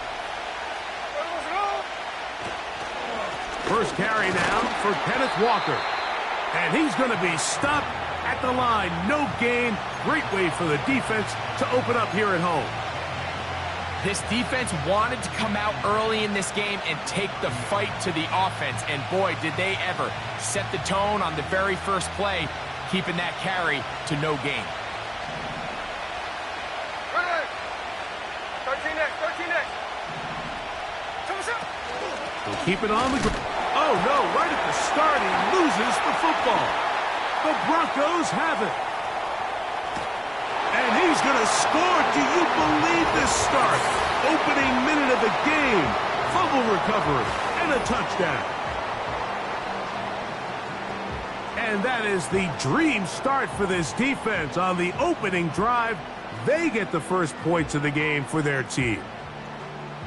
First carry now for Kenneth Walker. And he's going to be stopped at the line. No gain. Great way for the defense to open up here at home. This defense wanted to come out early in this game and take the fight to the offense. And boy, did they ever set the tone on the very first play, keeping that carry to no gain. 13 next. keep it on the ground. Oh, no, right at the start, he loses the football. The Broncos have it. And he's going to score. Do you believe this start? Opening minute of the game. Fumble recovery and a touchdown. And that is the dream start for this defense on the opening drive. They get the first points of the game for their team.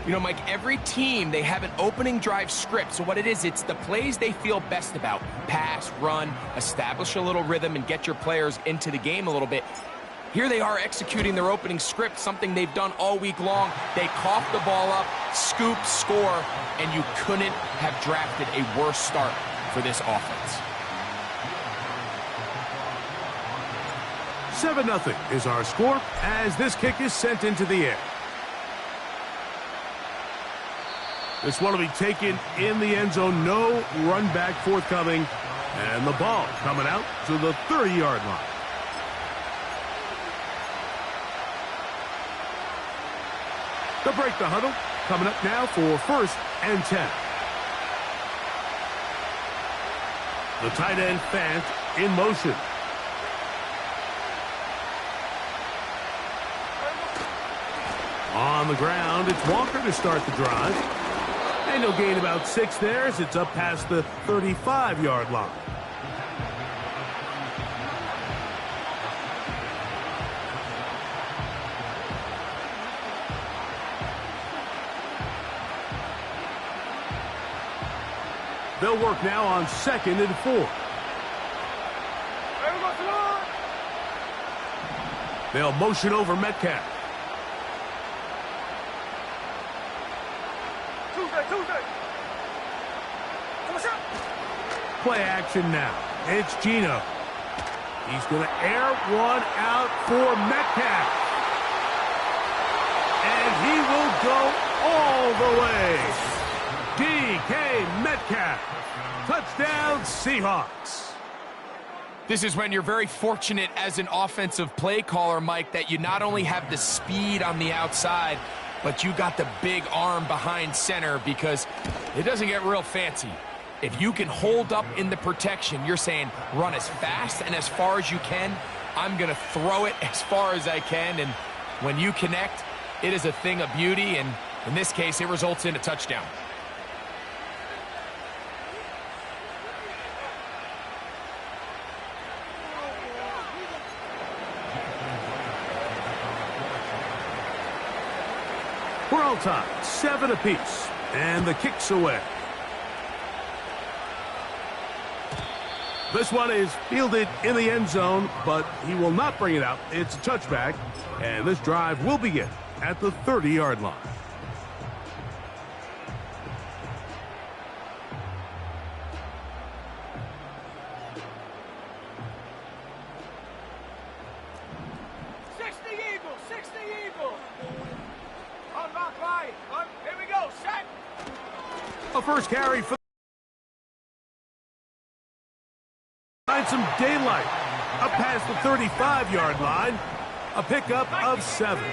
You know, Mike, every team, they have an opening drive script. So what it is, it's the plays they feel best about. Pass, run, establish a little rhythm, and get your players into the game a little bit. Here they are executing their opening script, something they've done all week long. They cough the ball up, scoop, score, and you couldn't have drafted a worse start for this offense. 7-0 is our score as this kick is sent into the air. This one will be taken in the end zone. No run back forthcoming. And the ball coming out to the 30-yard line. They'll break the huddle. Coming up now for 1st and 10. The tight end Fant in motion. On the ground, it's Walker to start the drive. And he'll gain about 6 there as it's up past the 35-yard line. They'll work now on 2nd and 4. They'll motion over Metcalf. Play action now. It's Gino. He's going to air one out for Metcalf. And he will go all the way. DK Metcalf. Touchdown, Seahawks. This is when you're very fortunate as an offensive play caller, Mike, that you not only have the speed on the outside, but you got the big arm behind center, because it doesn't get real fancy. If you can hold up in the protection, you're saying run as fast and as far as you can. I'm going to throw it as far as I can. And when you connect, it is a thing of beauty. And in this case, it results in a touchdown. We're all tied, 7 apiece, and the kick's away. This one is fielded in the end zone, but he will not bring it out. It's a touchback, and this drive will begin at the 30-yard line. A first carry for find some daylight up past the 35-yard line. A pickup of 7.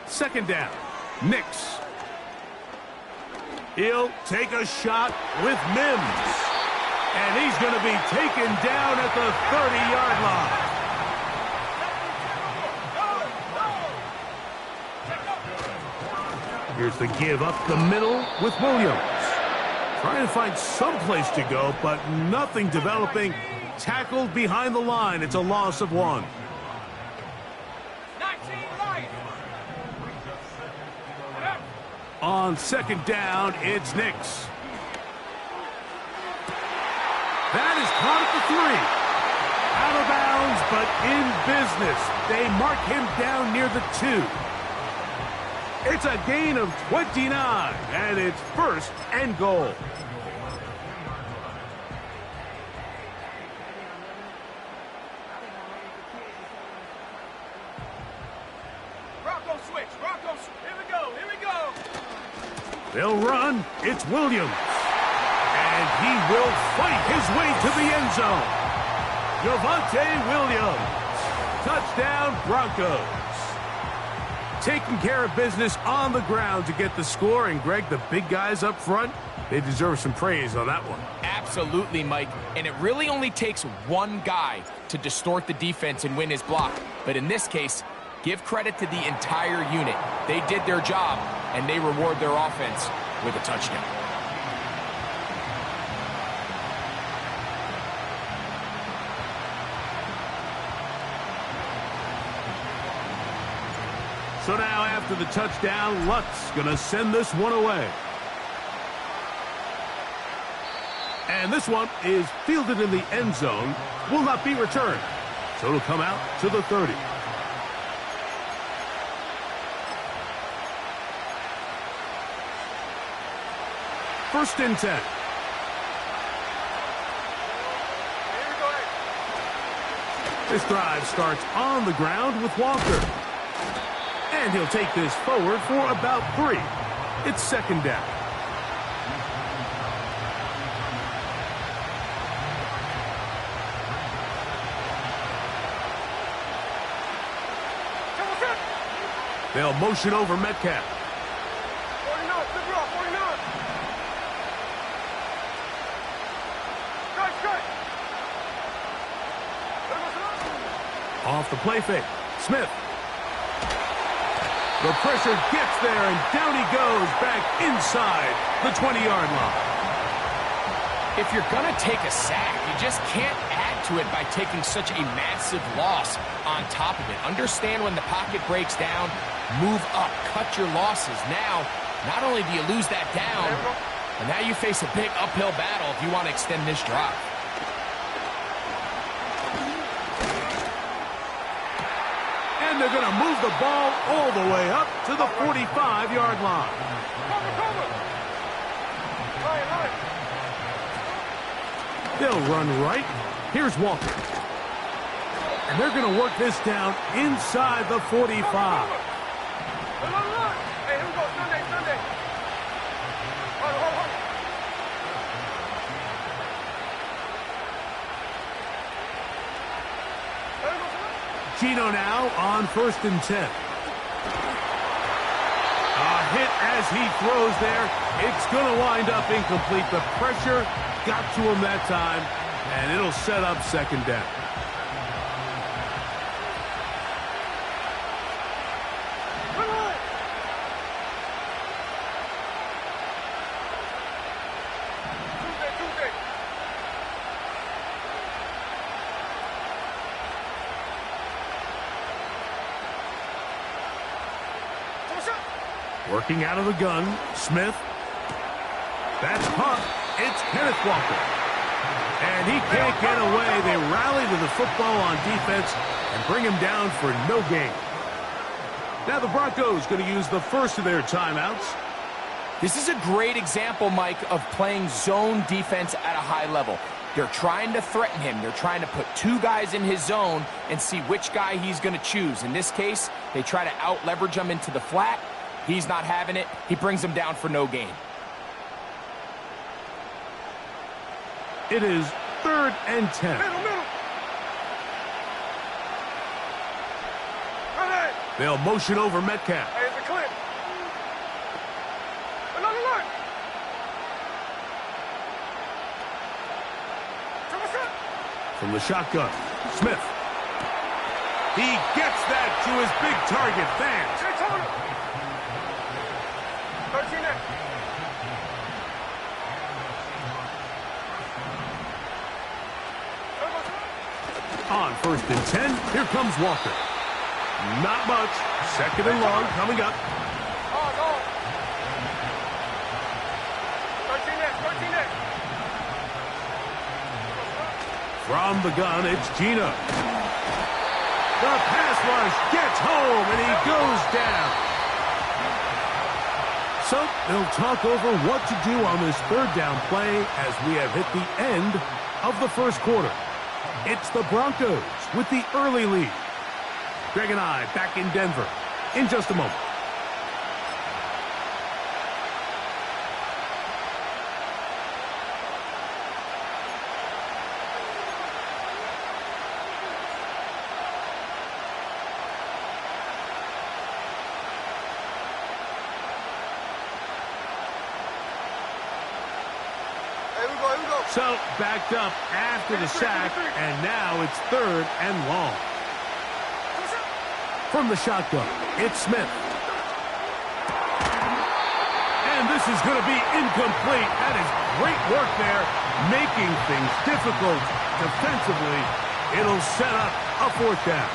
2nd down. Nix. He'll take a shot with Mims. And he's going to be taken down at the 30-yard line. Here's the give up the middle with Williams. Trying to find some place to go, but nothing developing. Tackled behind the line. It's a loss of 1. On 2nd down, it's Nix. That is caught at the 3. Out of bounds, but in business. They mark him down near the 2. It's a gain of 29, and it's 1st and goal. Bronco switch. Here we go. They'll run. It's Williams. And he will fight his way to the end zone. Javonte Williams. Touchdown, Broncos. Taking care of business on the ground to get the score. And, Greg, the big guys up front, they deserve some praise on that one. Absolutely, Mike. And it really only takes one guy to distort the defense and win his block. But in this case, give credit to the entire unit. They did their job, and they reward their offense with a touchdown. So now after the touchdown, Lutz going to send this one away. And this one is fielded in the end zone, will not be returned. So it'll come out to the 30. First and 10. This drive starts on the ground with Walker. And he'll take this forward for about 3. It's second down. They'll motion over Metcalf. 49, flip it off, 49. Strike. Off the play fake. Smith. The pressure gets there, and down he goes back inside the 20-yard line. If you're going to take a sack, you just can't add to it by taking such a massive loss on top of it. Understand when the pocket breaks down, move up, cut your losses. Now, not only do you lose that down, but now you face a big uphill battle if you want to extend this drive. And they're going to move the ball all the way up to the 45-yard line. They'll run right. Here's Walker. And they're going to work this down inside the 45. Hey, here we go. Sunday. Hold. Gino now on first and 10. A hit as he throws there. It's going to wind up incomplete. The pressure got to him that time, and it'll set up second down. Working out of the gun, Smith. That's pumped. It's Kenneth Walker. And he can't get away. They rally to the football on defense and bring him down for no gain. Now the Broncos going to use the first of their timeouts. This is a great example, Mike, of playing zone defense at a high level. They're trying to threaten him. They're trying to put 2 guys in his zone and see which guy he's going to choose. In this case, they try to out-leverage him into the flat. He's not having it. He brings him down for no gain. It is third and 10. Middle. They'll motion over Metcalf. Hey, it's a clip. Another look. From the shotgun, Smith. He gets that to his big target, Vance. 13 there. On first and 10, here comes Walker. Not much. Second and long coming up. Go. 13 there. From the gun, it's Gino. The pass rush gets home, and he goes down. So they'll talk over what to do on this third down play as we have hit the end of the first quarter. It's the Broncos with the early lead. Greg and I back in Denver in just a moment. So, backed up after the sack, and now it's 3rd and long. From the shotgun, it's Smith. And this is going to be incomplete. That is great work there, making things difficult defensively. It'll set up a 4th down.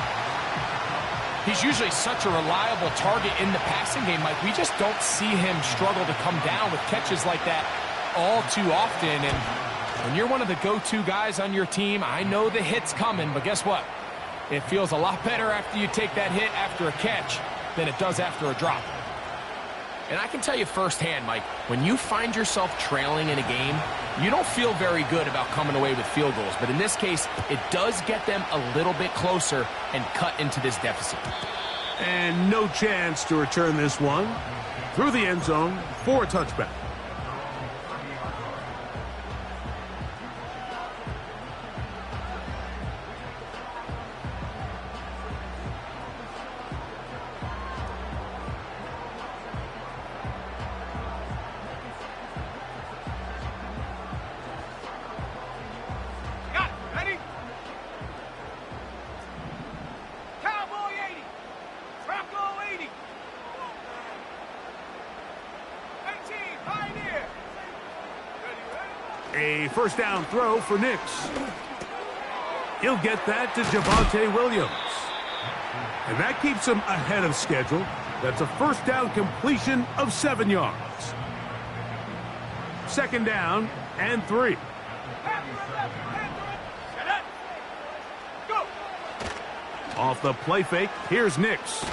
He's usually such a reliable target in the passing game, Mike. We just don't see him struggle to come down with catches like that all too often. And when you're one of the go-to guys on your team, I know the hit's coming, but guess what? It feels a lot better after you take that hit after a catch than it does after a drop. And I can tell you firsthand, Mike, when you find yourself trailing in a game, you don't feel very good about coming away with field goals. But in this case, it does get them a little bit closer and cut into this deficit. And no chance to return this one through the end zone for a touchback. A 1st down throw for Nix. He'll get that to Javonte Williams. And that keeps him ahead of schedule. That's a 1st down completion of 7 yards. 2nd down and 3. Off the play fake, here's Nix.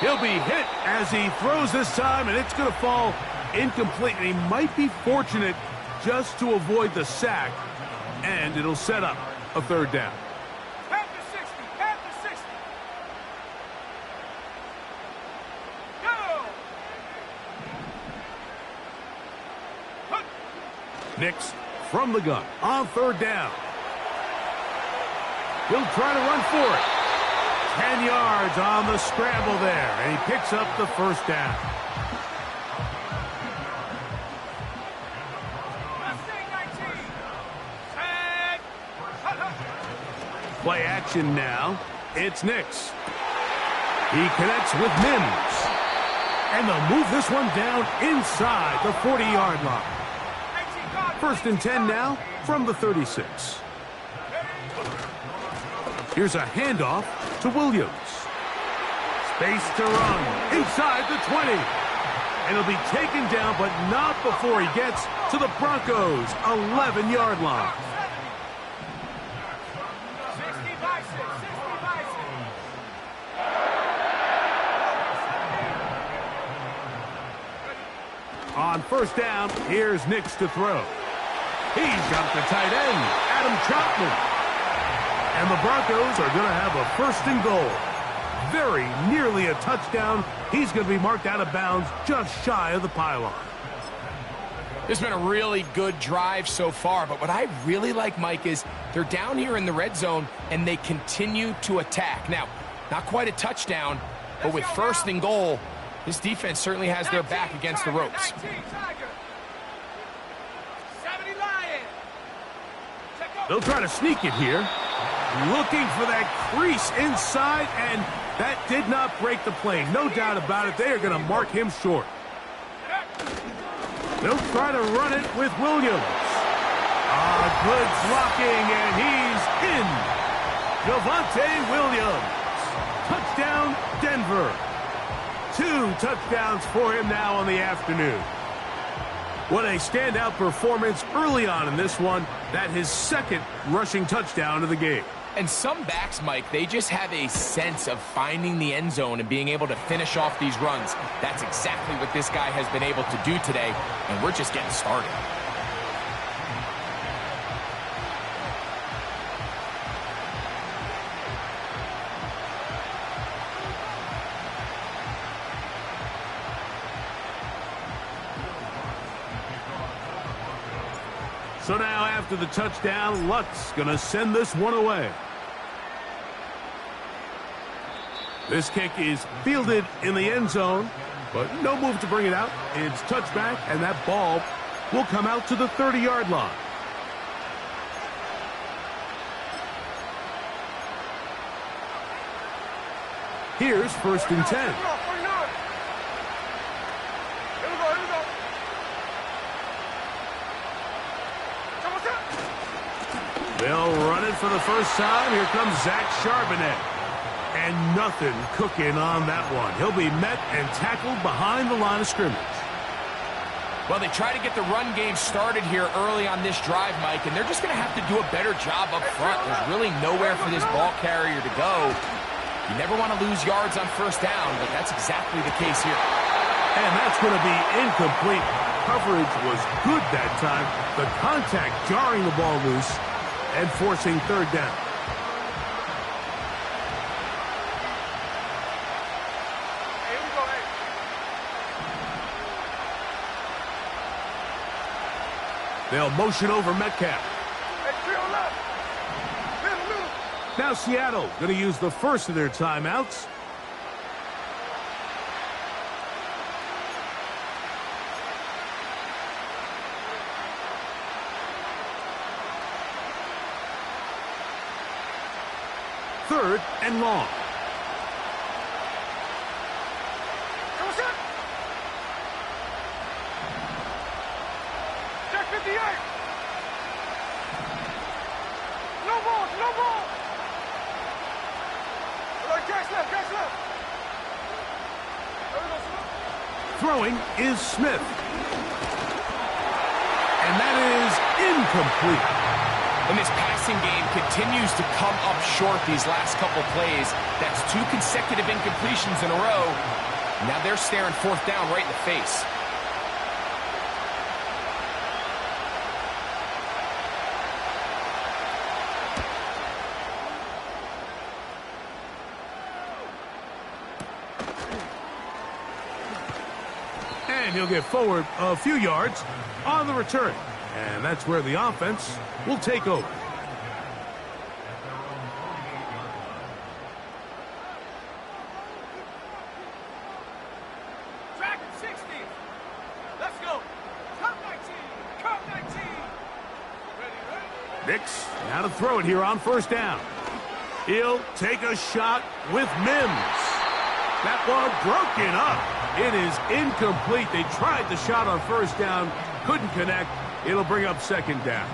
He'll be hit as he throws this time, and it's going to fall incomplete. And he might be fortunate just to avoid the sack, and it'll set up a 3rd down. At the 60, at the 60. Go! Nix from the gun on 3rd down. He'll try to run for it. 10 yards on the scramble there, and he picks up the 1st down. Play action now. It's Nix. He connects with Mims. And they'll move this one down inside the 40-yard line. 1st and 10 now from the 36. Here's a handoff to Williams. Space to run inside the 20. And he'll be taken down, but not before he gets to the Broncos' 11-yard line. On 1st down, here's Nix to throw. He's got the tight end, Adam Chapman. And the Broncos are going to have a 1st and goal. Very nearly a touchdown. He's going to be marked out of bounds just shy of the pylon. This has been a really good drive so far, but what I really like, Mike, is they're down here in the red zone, and they continue to attack. Now, not quite a touchdown, but with 1st and goal, this defense certainly has their back against the ropes. They'll try to sneak it here. Looking for that crease inside, and that did not break the play. No doubt about it. They are going to mark him short. They'll try to run it with Williams. Good blocking, and he's in. Javonte Williams. Touchdown, Denver. 2 touchdowns for him now on the afternoon. What a standout performance early on in this one. That his 2nd rushing touchdown of the game. And some backs, Mike, they just have a sense of finding the end zone and being able to finish off these runs. That's exactly what this guy has been able to do today, and we're just getting started. So now after the touchdown, Lutz going to send this one away. This kick is fielded in the end zone, but no move to bring it out. It's touchback, and that ball will come out to the 30-yard line. Here's 1st and 10. They'll run it for the first time. Here comes Zach Charbonnet. And nothing cooking on that one. He'll be met and tackled behind the line of scrimmage. Well, they try to get the run game started here early on this drive, Mike, and they're just going to have to do a better job up front. There's really nowhere for this ball carrier to go. You never want to lose yards on 1st down, but that's exactly the case here. And that's going to be incomplete. Coverage was good that time. The contact jarring the ball loose and forcing 3rd down. They'll motion over Metcalf. Now Seattle going to use the first of their timeouts. Third and long. Check 58. No ball, no ball. Catch left. Throwing is Smith. And that is incomplete. And this passing game continues to come up short these last couple plays. That's 2 consecutive incompletions in a row. Now they're staring 4th down right in the face. And he'll get forward a few yards on the return. And that's where the offense will take over. Track 60. Let's go. Cup 19. Cup 19. Ready. Nix now to throw it here on 1st down. He'll take a shot with Mims. That one broken up. It is incomplete. They tried the shot on 1st down, couldn't connect. It'll bring up 2nd down.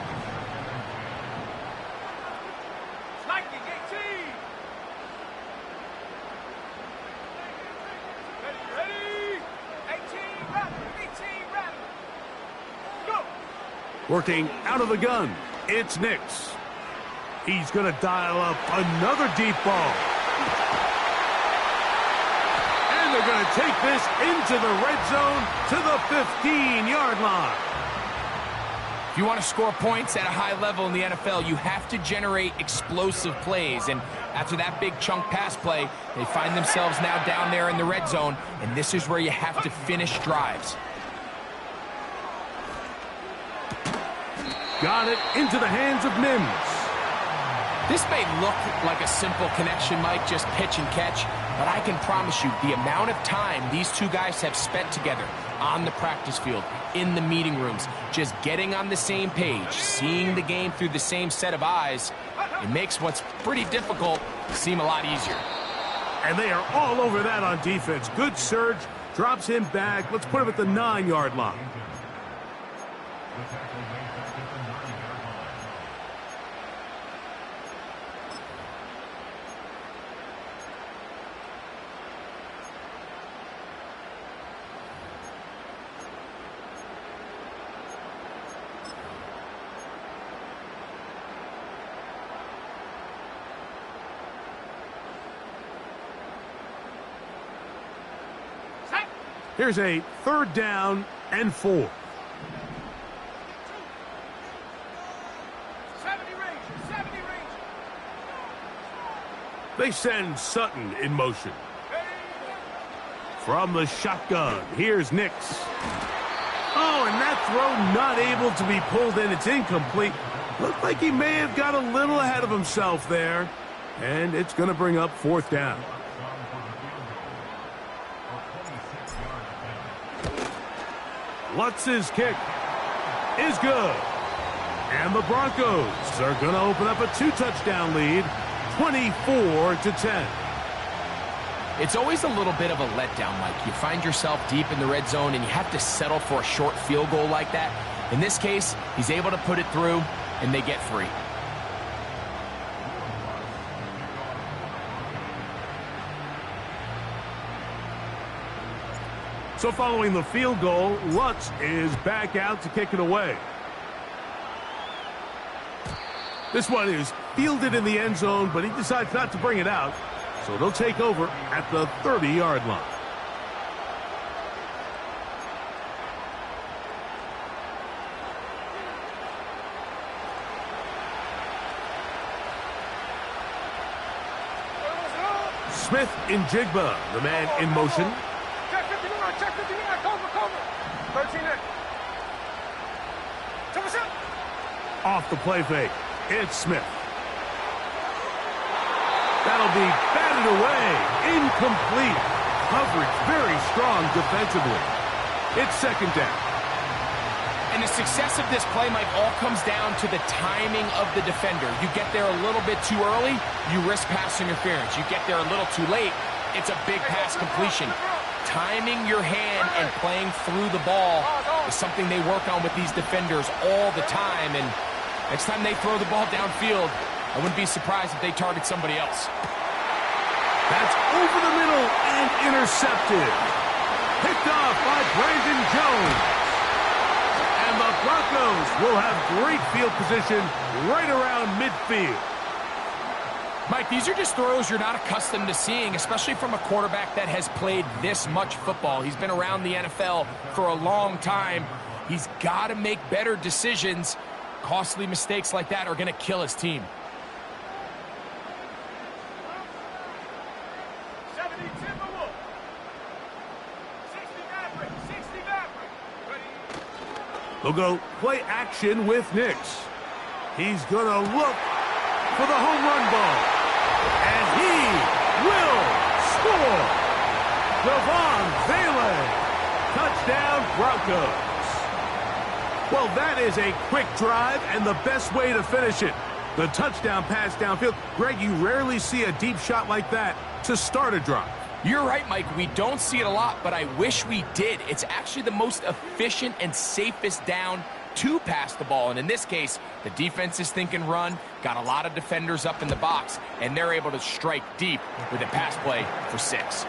Lightning 18. Ready. 18 ready. Go. Working out of the gun, it's Nix. He's going to dial up another deep ball. And they're going to take this into the red zone to the 15-yard line. If you want to score points at a high level in the NFL, you have to generate explosive plays. And after that big chunk pass play, they find themselves now down there in the red zone. And this is where you have to finish drives. Got it into the hands of Mims. This may look like a simple connection, Mike, just pitch and catch, but I can promise you the amount of time these two guys have spent together on the practice field, in the meeting rooms, just getting on the same page, seeing the game through the same set of eyes, it makes what's pretty difficult seem a lot easier. And they are all over that on defense. Good surge, drops him back. Let's put him at the 9-yard line. Here's a 3rd down and 4. 70 range. They send Sutton in motion. From the shotgun, here's Nix. Oh, and that throw not able to be pulled in. It's incomplete. Looked like he may have got a little ahead of himself there. And it's going to bring up 4th down. Lutz's kick. is good. And the Broncos are going to open up a 2-touchdown lead, 24-10. It's always a little bit of a letdown, Mike. You find yourself deep in the red zone, and you have to settle for a short field goal like that. In this case, he's able to put it through, and they get free. So following the field goal, Lutz is back out to kick it away. This one is fielded in the end zone, but he decides not to bring it out. So they'll take over at the 30-yard line. Smith in Jigba, the man in motion. Check 59, check 59, cover. 13 in. Take a shot. Off the play fake, it's Smith. That'll be batted away. Incomplete. Coverage very strong defensively. It's second down. And the success of this play, Mike, all comes down to the timing of the defender. You get there a little bit too early, you risk pass interference. You get there a little too late, it's a big pass completion. Timing your hand and playing through the ball is something they work on with these defenders all the time. And next time they throw the ball downfield, I wouldn't be surprised if they target somebody else. That's over the middle and intercepted. Picked off by Brandon Jones. And the Broncos will have great field position right around midfield. Mike, these are just throws you're not accustomed to seeing, especially from a quarterback that has played this much football. He's been around the NFL for a long time. He's got to make better decisions. Costly mistakes like that are going to kill his team. 70 Timberwolves. 60 Maverick. 60 Maverick. Ready? They'll go play action with Nix. He's going to look for the home run ball. And he will score. Devon Valen. Touchdown Broncos. Well, that is a quick drive and the best way to finish it. The touchdown pass downfield. Greg, you rarely see a deep shot like that to start a drive. You're right, Mike. We don't see it a lot, but I wish we did. It's actually the most efficient and safest down to pass the ball. And in this case, the defense is thinking run, got a lot of defenders up in the box, and they're able to strike deep with a pass play for 6.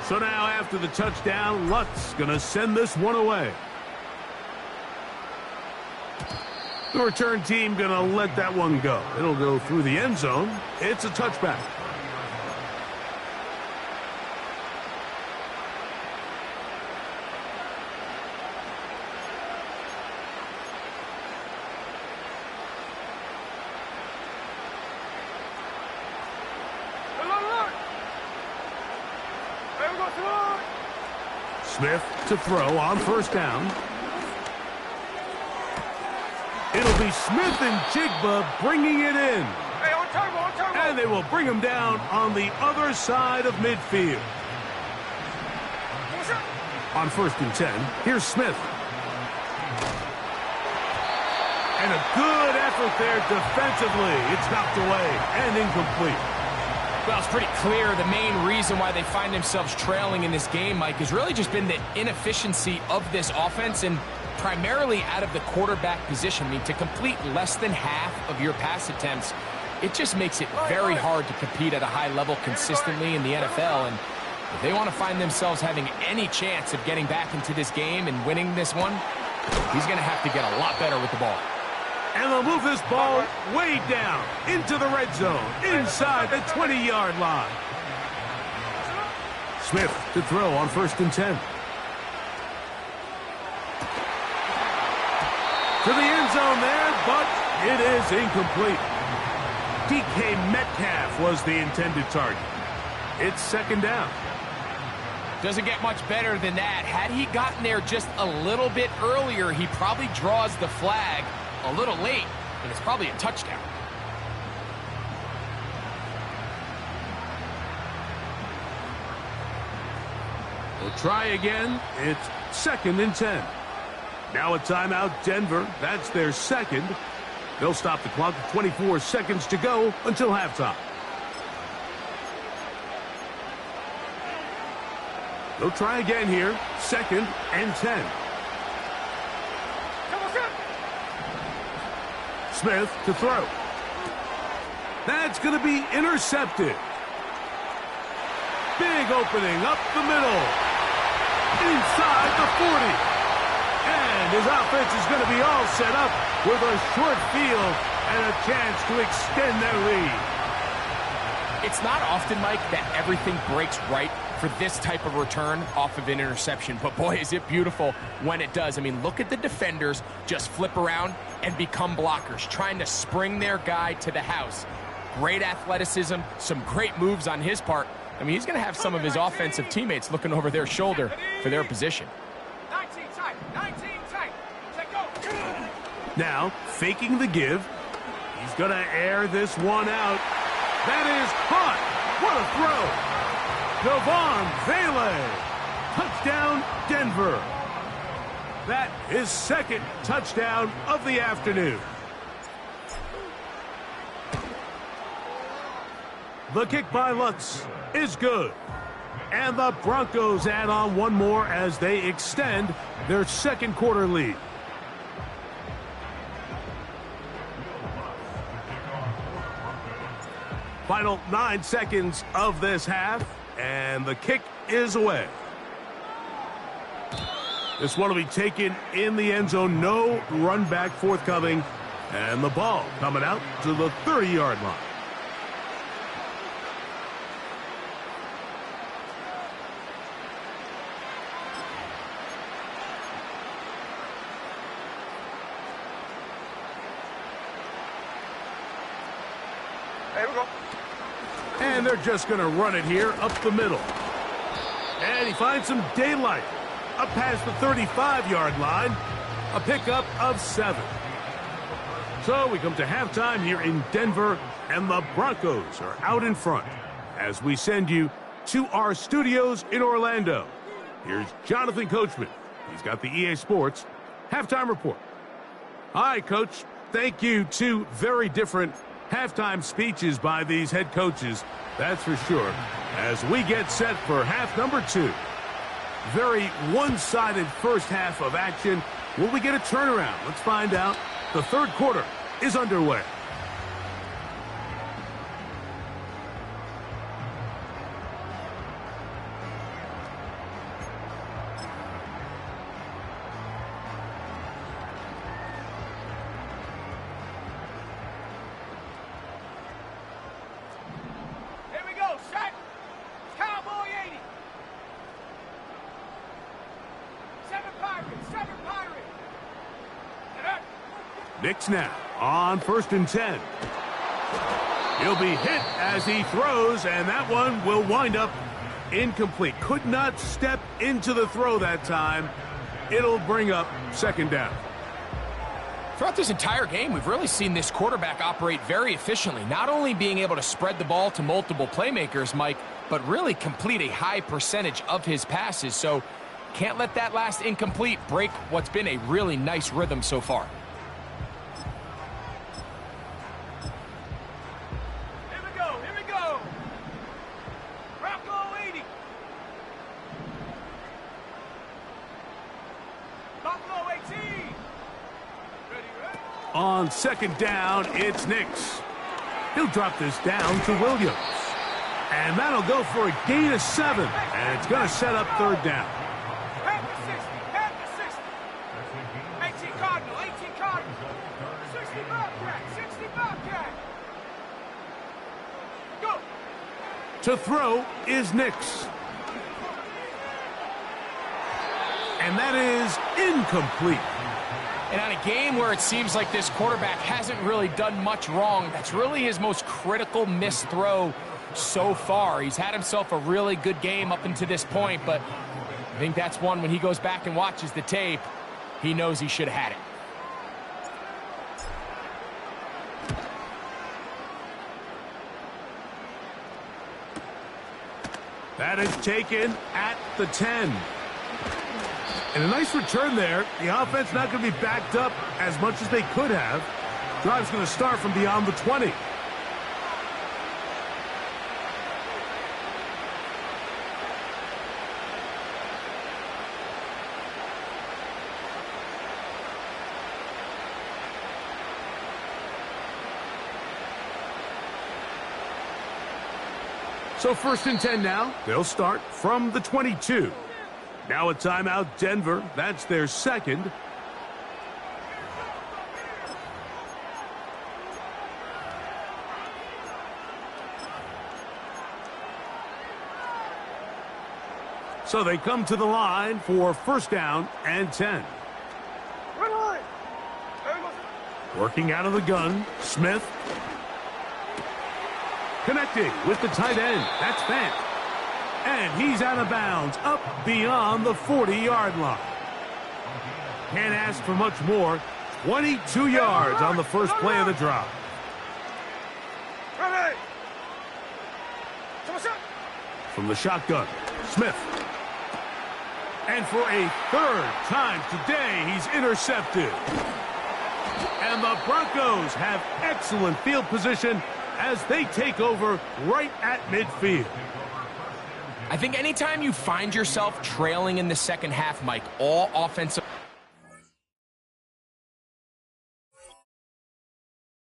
So now after the touchdown, Lutz going to send this one away. The return team going to let that one go. It'll go through the end zone. It's a touchback. Smith to throw on first down. It'll be Smith and Jigba bringing it in. Hey, on turbo. And they will bring him down on the other side of midfield. On first and 10, here's Smith. And a good effort there defensively. It's knocked away and incomplete. Well, it's pretty clear the main reason why they find themselves trailing in this game, Mike, has really just been the inefficiency of this offense and primarily out of the quarterback position. I mean, to complete less than half of your pass attempts, it just makes it very hard to compete at a high level consistently in the NFL. And if they want to find themselves having any chance of getting back into this game and winning this one, he's going to have to get a lot better with the ball. And they'll move this ball way down into the red zone, inside the 20-yard line. Smith to throw on first and 10. To the end zone there, but it is incomplete. DK Metcalf was the intended target. It's second down. Doesn't get much better than that. Had he gotten there just a little bit earlier, he probably draws the flag a little late, and it's probably a touchdown. We'll try again. It's 2nd and 10. Now a timeout, Denver. That's their second. They'll stop the clock with 24 seconds to go until halftime. They'll try again here. 2nd and 10. Smith to throw. That's going to be intercepted. Big opening up the middle. Inside the 40. And his offense is going to be all set up with a short field and a chance to extend their lead. It's not often, Mike, that everything breaks right for this type of return off of an interception. But boy, is it beautiful when it does. I mean, look at the defenders just flip around and become blockers, trying to spring their guy to the house. Great athleticism, some great moves on his part. I mean, he's going to have some of his offensive teammates looking over their shoulder for their position. 19 tight, 19 tight. Take go. Now, faking the give. He's going to air this one out. That is caught. What a throw. Devon Vele. Touchdown, Denver. That is second touchdown of the afternoon. The kick by Lutz is good. And the Broncos add on one more as they extend their second quarter lead. Final 9 seconds of this half, and the kick is away. This one will be taken in the end zone. No run back forthcoming, and the ball coming out to the 30-yard line. Here we go. And they're just going to run it here up the middle. And he finds some daylight up past the 35-yard line. A pickup of 7. So we come to halftime here in Denver, and the Broncos are out in front as we send you to our studios in Orlando. Here's Jonathan Coachman. He's got the EA Sports halftime report. Hi, Coach. Thank you. 2 very different halftime speeches by these head coaches, that's for sure, as we get set for half number 2. Very one-sided first half of action. Will we get a turnaround? Let's find out. The third quarter is underway. Here we go. Set. Cowboy 80. 7 Pirates. 7 Pirates. Get up. Knicks now on 1st and 10. He'll be hit as he throws, and that one will wind up incomplete. Could not step into the throw that time. It'll bring up second down. Throughout this entire game, we've really seen this quarterback operate very efficiently, not only being able to spread the ball to multiple playmakers, Mike, but really complete a high percentage of his passes. So can't let that last incomplete break what's been a really nice rhythm so far. Here we go. Here we go. Bronco 80. Buffalo 18. Ready, ready. On second down, it's Knicks. He'll drop this down to Williams. And that'll go for a gain of 7. And it's going to set up third down. Head to 60. Head to 60. 18 Cardinal. 18 Cardinal. 60 Bobcat. 60 Bobcat. Go. To throw is Knicks. And that is incomplete. And on a game where it seems like this quarterback hasn't really done much wrong, that's really his most critical missed throw so far. He's had himself a really good game up until this point, but I think that's one when he goes back and watches the tape, he knows he should have had it. That is taken at the 10. And a nice return there. The offense not going to be backed up as much as they could have. Drive's going to start from beyond the 20. So 1st and 10 now. They'll start from the 22. Now a timeout, Denver. That's their second. So they come to the line for 1st down and 10. Working out of the gun, Smith. Connecting with the tight end. That's Fant. And he's out of bounds, up beyond the 40-yard line. Can't ask for much more. 22 yards on the first play of the drive. From the shotgun, Smith. And for a 3rd time today, he's intercepted. And the Broncos have excellent field position as they take over right at midfield. I think anytime you find yourself trailing in the second half, Mike, all offensive